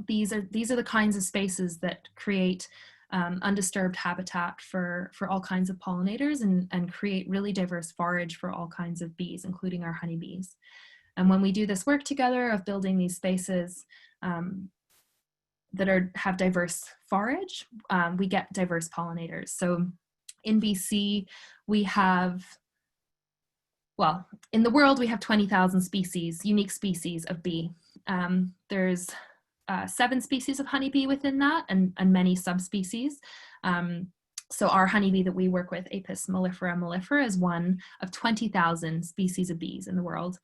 These are the kinds of spaces that create undisturbed habitat for all kinds of pollinators and create really diverse forage for all kinds of bees, including our honeybees. And when we do this work together of building these spaces that have diverse forage, we get diverse pollinators. So in BC, we have, well, in the world, we have 20,000 species, unique species of bee. There's 7 species of honeybee within that, and many subspecies. So our honeybee that we work with, Apis mellifera mellifera, is one of 20,000 species of bees in the world.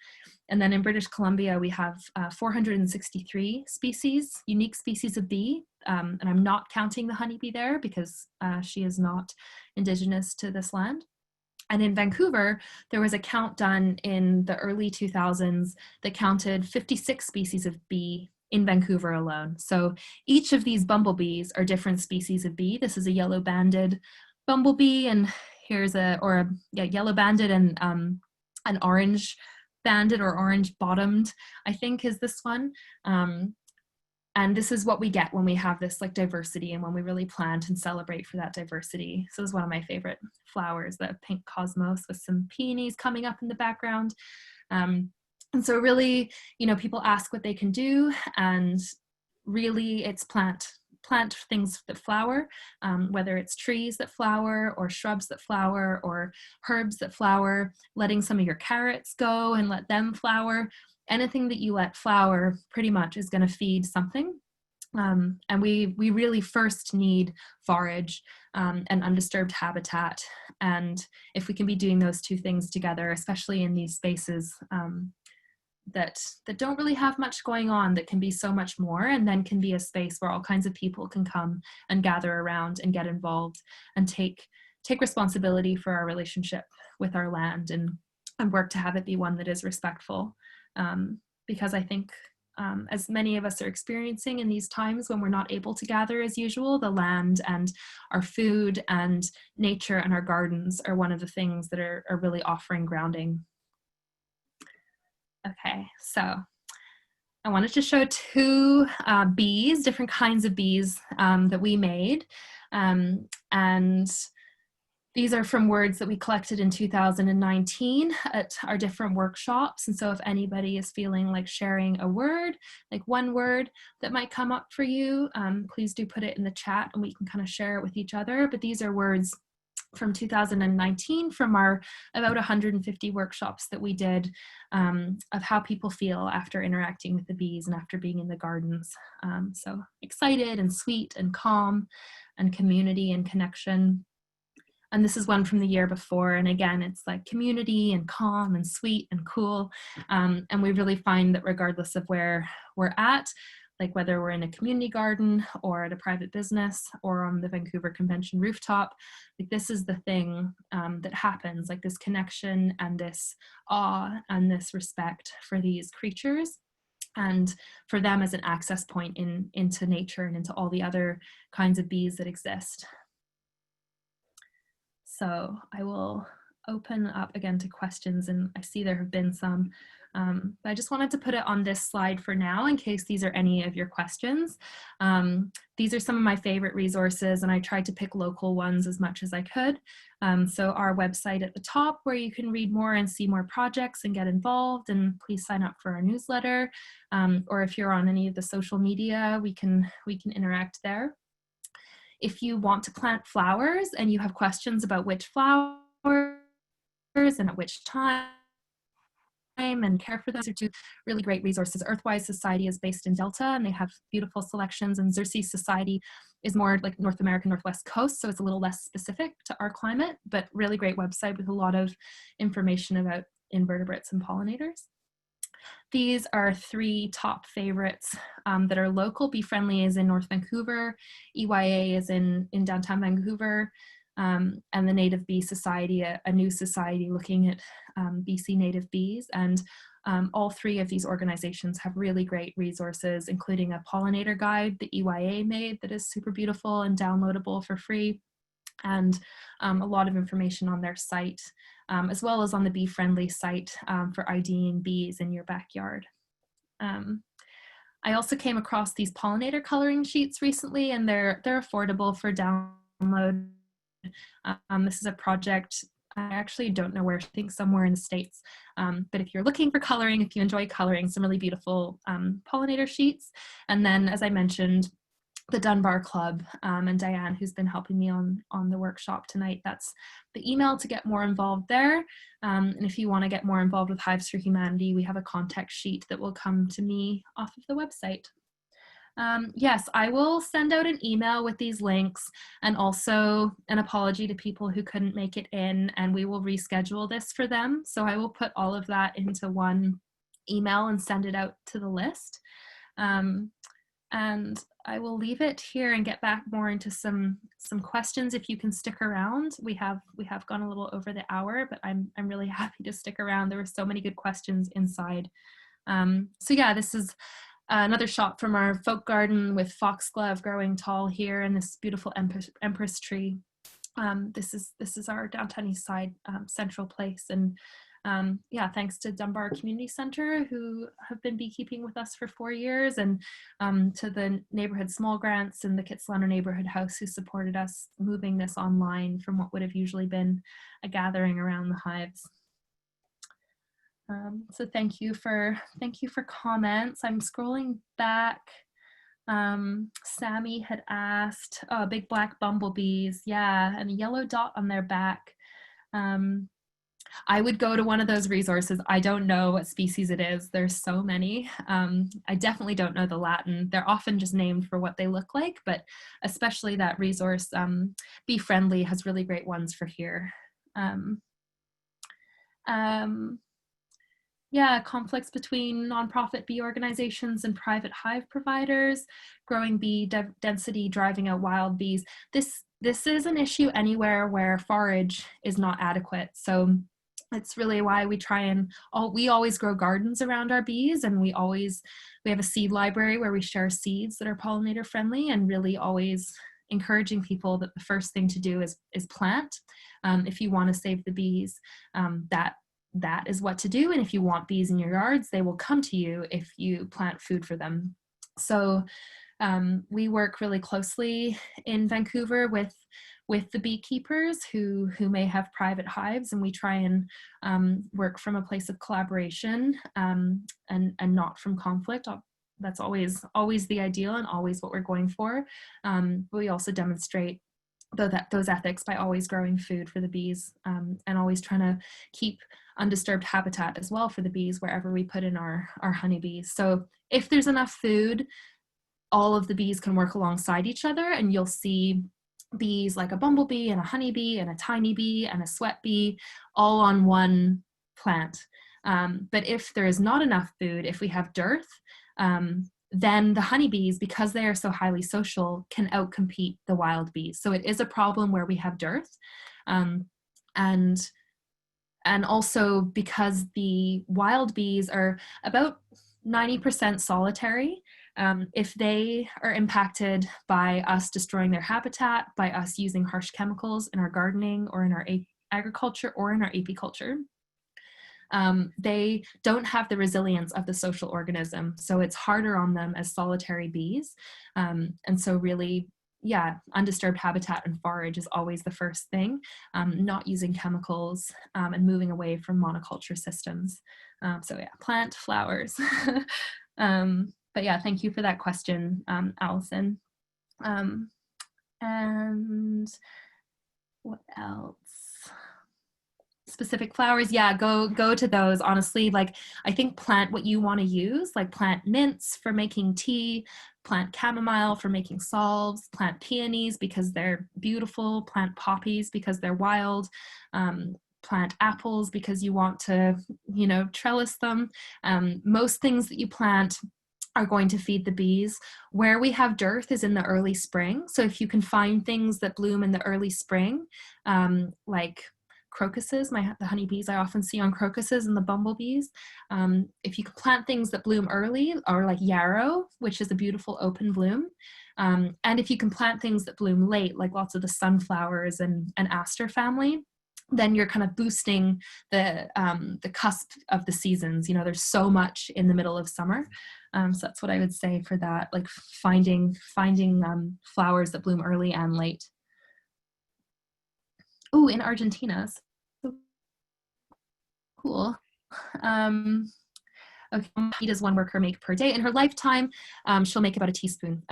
And then in British Columbia, we have 463 species, unique species of bee. And I'm not counting the honeybee there because she is not indigenous to this land. And in Vancouver, there was a count done in the early 2000s that counted 56 species of bee in Vancouver alone. So each of these bumblebees are different species of bee. This is a yellow banded bumblebee, and here's yellow banded and an orange banded or orange bottomed, I think is this one. And this is what we get when we have this like diversity and when we really plant and celebrate for that diversity. So this is one of my favorite flowers, the pink cosmos with some peonies coming up in the background. And so really, you know, people ask what they can do, and really it's plant things that flower, whether it's trees that flower or shrubs that flower or herbs that flower, letting some of your carrots go and let them flower. Anything that you let flower pretty much is going to feed something. And we really first need forage and undisturbed habitat. And if we can be doing those two things together, especially in these spaces that don't really have much going on, that can be so much more, and then can be a space where all kinds of people can come and gather around and get involved and take responsibility for our relationship with our land and work to have it be one that is respectful. Because I think as many of us are experiencing in these times when we're not able to gather as usual, the land and our food and nature and our gardens are one of the things that are really offering grounding. Okay, so I wanted to show 2 bees, different kinds of bees that we made. And these are from words that we collected in 2019 at our different workshops. And so if anybody is feeling like sharing a word, like one word that might come up for you, please do put it in the chat and we can kind of share it with each other. But these are words from 2019 from our about 150 workshops that we did, of how people feel after interacting with the bees and after being in the gardens. So excited and sweet and calm and community and connection. And this is one from the year before. And again, it's like community and calm and sweet and cool. And we really find that regardless of where we're at, like whether we're in a community garden or at a private business or on the Vancouver Convention rooftop, like this is the thing that happens, like this connection and this awe and this respect for these creatures, and for them as an access point into nature and into all the other kinds of bees that exist. So I will open up again to questions, and I see there have been some, but I just wanted to put it on this slide for now in case these are any of your questions. These are some of my favorite resources, and I tried to pick local ones as much as I could. So our website at the top where you can read more and see more projects and get involved, and please sign up for our newsletter. Or if you're on any of the social media, we can interact there. If you want to plant flowers and you have questions about which flowers and at which time and care for those, are two really great resources. Earthwise Society is based in Delta and they have beautiful selections, and Xerces Society is more like North American Northwest Coast, so it's a little less specific to our climate, but really great website with a lot of information about invertebrates and pollinators. These are three top favorites that are local. Bee Friendly is in North Vancouver, EYA is in downtown Vancouver, and the Native Bee Society, a new society looking at BC native bees. And all three of these organizations have really great resources, including a pollinator guide that EYA made that is super beautiful and downloadable for free, and a lot of information on their site, as well as on the Bee Friendly site for IDing bees in your backyard. I also came across these pollinator coloring sheets recently, and they're affordable for download. This is a project, I actually don't know where, I think somewhere in the States, but if you're looking for coloring, if you enjoy coloring, some really beautiful pollinator sheets. And then, as I mentioned, the Dunbar Club, and Diane, who's been helping me on the workshop tonight. That's the email to get more involved there. And if you want to get more involved with Hives for Humanity, we have a contact sheet that will come to me off of the website. Yes, I will send out an email with these links, and also an apology to people who couldn't make it in, and we will reschedule this for them. So I will put all of that into one email and send it out to the list. And I will leave it here and get back more into some questions. If you can stick around, we have gone a little over the hour, but I'm really happy to stick around. There were so many good questions inside. So yeah, this is another shot from our folk garden with foxglove growing tall here, and this beautiful empress tree. This is our downtown east side central place, and yeah, thanks to Dunbar Community Center, who have been beekeeping with us for 4 years, and to the neighborhood small grants and the Kitsilano Neighborhood House, who supported us moving this online from what would have usually been a gathering around the hives. So thank you for comments. I'm scrolling back. Sammy had asked, oh, big black bumblebees, yeah, and a yellow dot on their back. I would go to one of those resources. I don't know what species it is. There's so many. I definitely don't know the Latin. They're often just named for what they look like, but especially that resource, Bee Friendly, has really great ones for here. Yeah, conflicts between nonprofit bee organizations and private hive providers, growing bee density, driving out wild bees. This is an issue anywhere where forage is not adequate. So it's really why we try and we always grow gardens around our bees, and we have a seed library where we share seeds that are pollinator friendly, and really always encouraging people that the first thing to do is plant. If you want to save the bees, that is what to do. And if you want bees in your yards, they will come to you if you plant food for them. So We work really closely in Vancouver with the beekeepers who may have private hives, and we try and work from a place of collaboration, and not from conflict. That's always the ideal and always what we're going for. But we also demonstrate those ethics by always growing food for the bees, and always trying to keep undisturbed habitat as well for the bees wherever we put in our honeybees. So if there's enough food, all of the bees can work alongside each other, and you'll see bees like a bumblebee and a honeybee and a tiny bee and a sweat bee all on one plant. But if there is not enough food, if we have dearth, then the honeybees, because they are so highly social, can outcompete the wild bees. So it is a problem where we have dearth. And also because the wild bees are about 90% solitary, if they are impacted by us destroying their habitat, by us using harsh chemicals in our gardening or in our agriculture or in our apiculture, they don't have the resilience of the social organism. So it's harder on them as solitary bees. And so really, yeah, undisturbed habitat and forage is always the first thing, not using chemicals, and moving away from monoculture systems. So yeah, plant flowers. But yeah, thank you for that question, Allison. And what else? Specific flowers, yeah, go to those. Honestly, like, I think plant what you want to use, like plant mints for making tea, plant chamomile for making salves, plant peonies because they're beautiful, plant poppies because they're wild, plant apples because you want to, trellis them. Most things that you plant are going to feed the bees. Where we have dearth is in the early spring. So if you can find things that bloom in the early spring, like crocuses, the honeybees I often see on crocuses, and the bumblebees. If you can plant things that bloom early, or like yarrow, which is a beautiful open bloom. And if you can plant things that bloom late, like lots of the sunflowers and aster family, then you're kind of boosting the cusp of the seasons. There's so much in the middle of summer. So that's what I would say for that, like finding flowers that bloom early and late. Oh, in Argentina. So cool. Okay, he does 1 worker make per day. In her lifetime, she'll make about a teaspoon,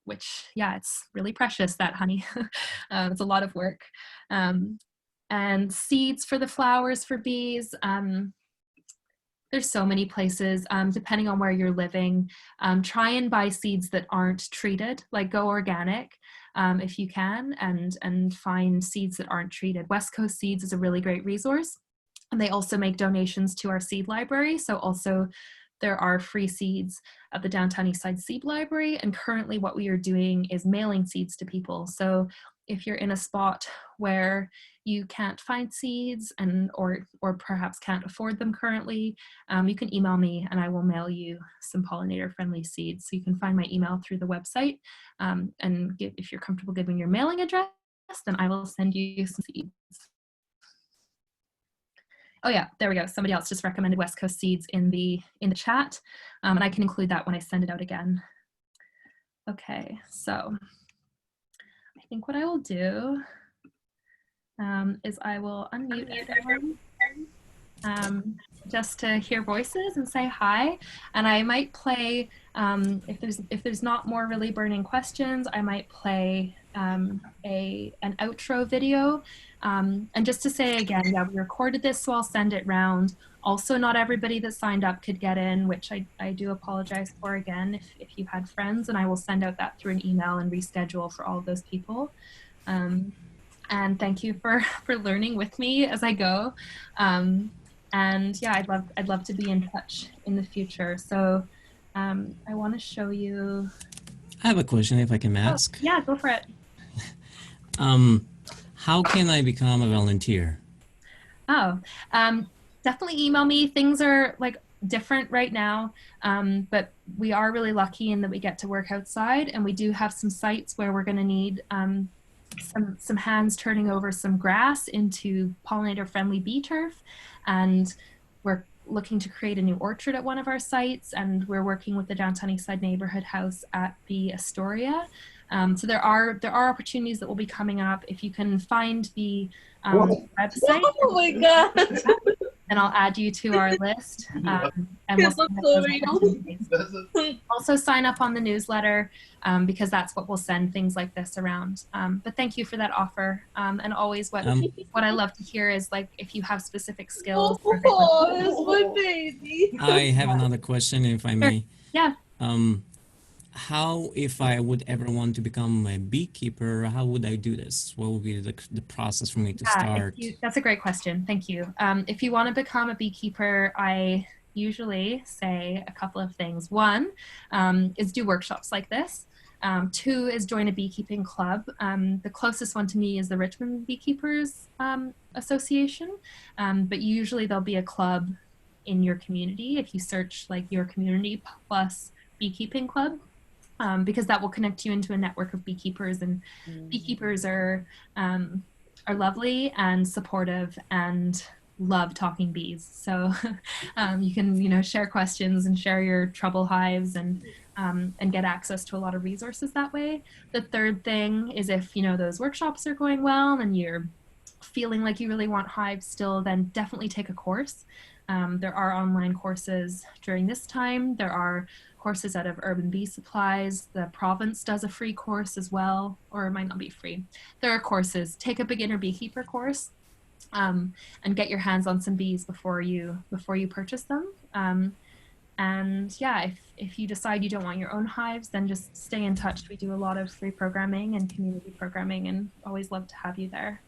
which, yeah, it's really precious, that honey. It's a lot of work. And seeds for the flowers for bees. There's so many places, depending on where you're living. Try and buy seeds that aren't treated, like go organic if you can, and find seeds that aren't treated. West Coast Seeds is a really great resource. And they also make donations to our seed library. So also there are free seeds at the Downtown Eastside Seed Library. And currently what we are doing is mailing seeds to people. So if you're in a spot where you can't find seeds or perhaps can't afford them currently, you can email me and I will mail you some pollinator friendly seeds. So you can find my email through the website, and if you're comfortable giving your mailing address, then I will send you some seeds. Oh yeah, there we go. Somebody else just recommended West Coast Seeds in the chat, and I can include that when I send it out again. Okay, so I think what I will do is I will unmute everyone, just to hear voices and say hi. And I might play, if there's not more really burning questions, I might play an outro video. And just to say again, yeah, we recorded this, so I'll send it round. Also, not everybody that signed up could get in, which I do apologize for again if you had friends, and I will send out that through an email and reschedule for all of those people. And thank you for learning with me as I go. And yeah, I'd love to be in touch in the future. So I want to show you. I have a question, if I can ask. Yeah, go for it. How can I become a volunteer? Oh, definitely email me. Things are like different right now, but we are really lucky in that we get to work outside, and we do have some sites where we're going to need some hands turning over some grass into pollinator friendly bee turf, and looking to create a new orchard at one of our sites, and we're working with the Downtown Eastside Neighborhood House at the Astoria. So there are opportunities that will be coming up. If you can find the website, Oh my god! and I'll add you to our list. And we'll It looks so real. also sign up on the newsletter because that's what will send things like this around. But thank you for that offer. And always what I love to hear is like if you have specific skills. Oh, it's my baby. I have another question, if I may. Yeah. How, if I would ever want to become a beekeeper, how would I do this? What would be the process for me to start? That's a great question. Thank you. If you want to become a beekeeper, I usually say a couple of things. One is do workshops like this. Two is join a beekeeping club. The closest one to me is the Richmond Beekeepers Association, but usually there'll be a club in your community if you search like your community plus beekeeping club. Because that will connect you into a network of beekeepers, and beekeepers are lovely and supportive and love talking bees. So you can share questions and share your trouble hives and get access to a lot of resources that way. The third thing is if those workshops are going well and you're feeling like you really want hives still, then definitely take a course. There are online courses during this time. There are courses out of Urban Bee Supplies. The province does a free course as well, or it might not be free. There are courses. Take a beginner beekeeper course and get your hands on some bees before you purchase them. And yeah, if you decide you don't want your own hives, then just stay in touch. We do a lot of free programming and community programming, and always love to have you there.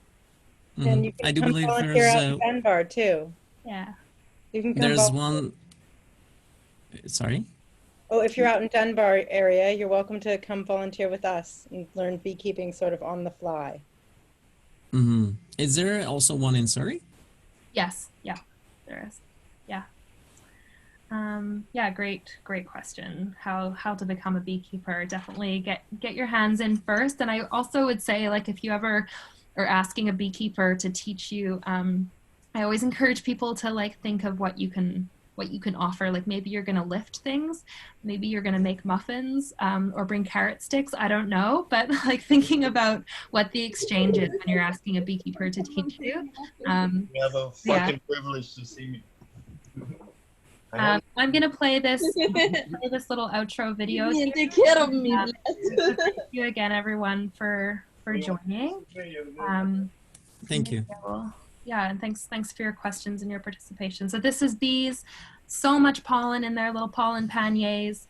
And you can I do come believe volunteer out in there's Dunbar too. Yeah. You can come there's volunteer. one. Sorry. Oh, if you're out in Dunbar area, you're welcome to come volunteer with us and learn beekeeping sort of on the fly. Is there also one in Surrey? Yes. Yeah, there is. Yeah. Yeah, great question. How to become a beekeeper? Definitely get your hands in first. And I also would say, like, if you ever are asking a beekeeper to teach you, I always encourage people to like think of what you can offer. Like maybe you're gonna lift things, maybe you're gonna make muffins, or bring carrot sticks. I don't know, but like thinking about what the exchange is when you're asking a beekeeper to teach you. You have a fucking privilege to see me. I'm gonna play this little outro video. Take care of me. Thank you again, everyone, for joining. Thank you. Yeah, and thanks for your questions and your participation. So this is bees, so much pollen in their little pollen panniers.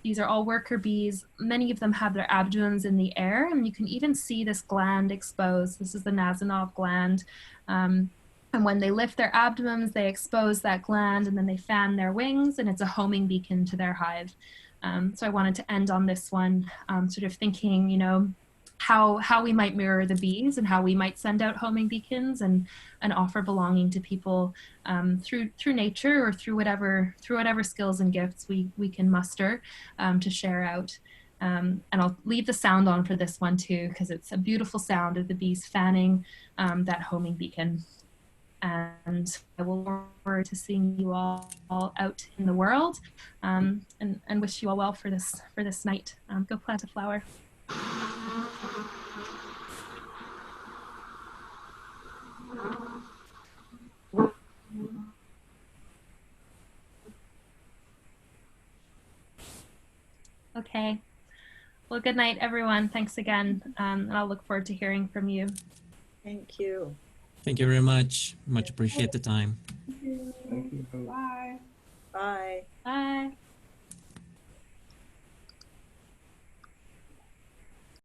These are all worker bees. Many of them have their abdomens in the air, and you can even see this gland exposed. This is the Nasanov gland. And when they lift their abdomens, they expose that gland, and then they fan their wings, and it's a homing beacon to their hive. So I wanted to end on this one, sort of thinking, how we might mirror the bees and how we might send out homing beacons and offer belonging to people through nature or through whatever skills and gifts we can muster to share out. And I'll leave the sound on for this one too, because it's a beautiful sound of the bees fanning that homing beacon. And I will look forward to seeing you all out in the world, and wish you all well for this night. Go plant a flower. Okay. Well, good night, everyone. Thanks again. And I'll look forward to hearing from you. Thank you. Thank you very much. Much appreciate the time. Bye. Bye. Bye.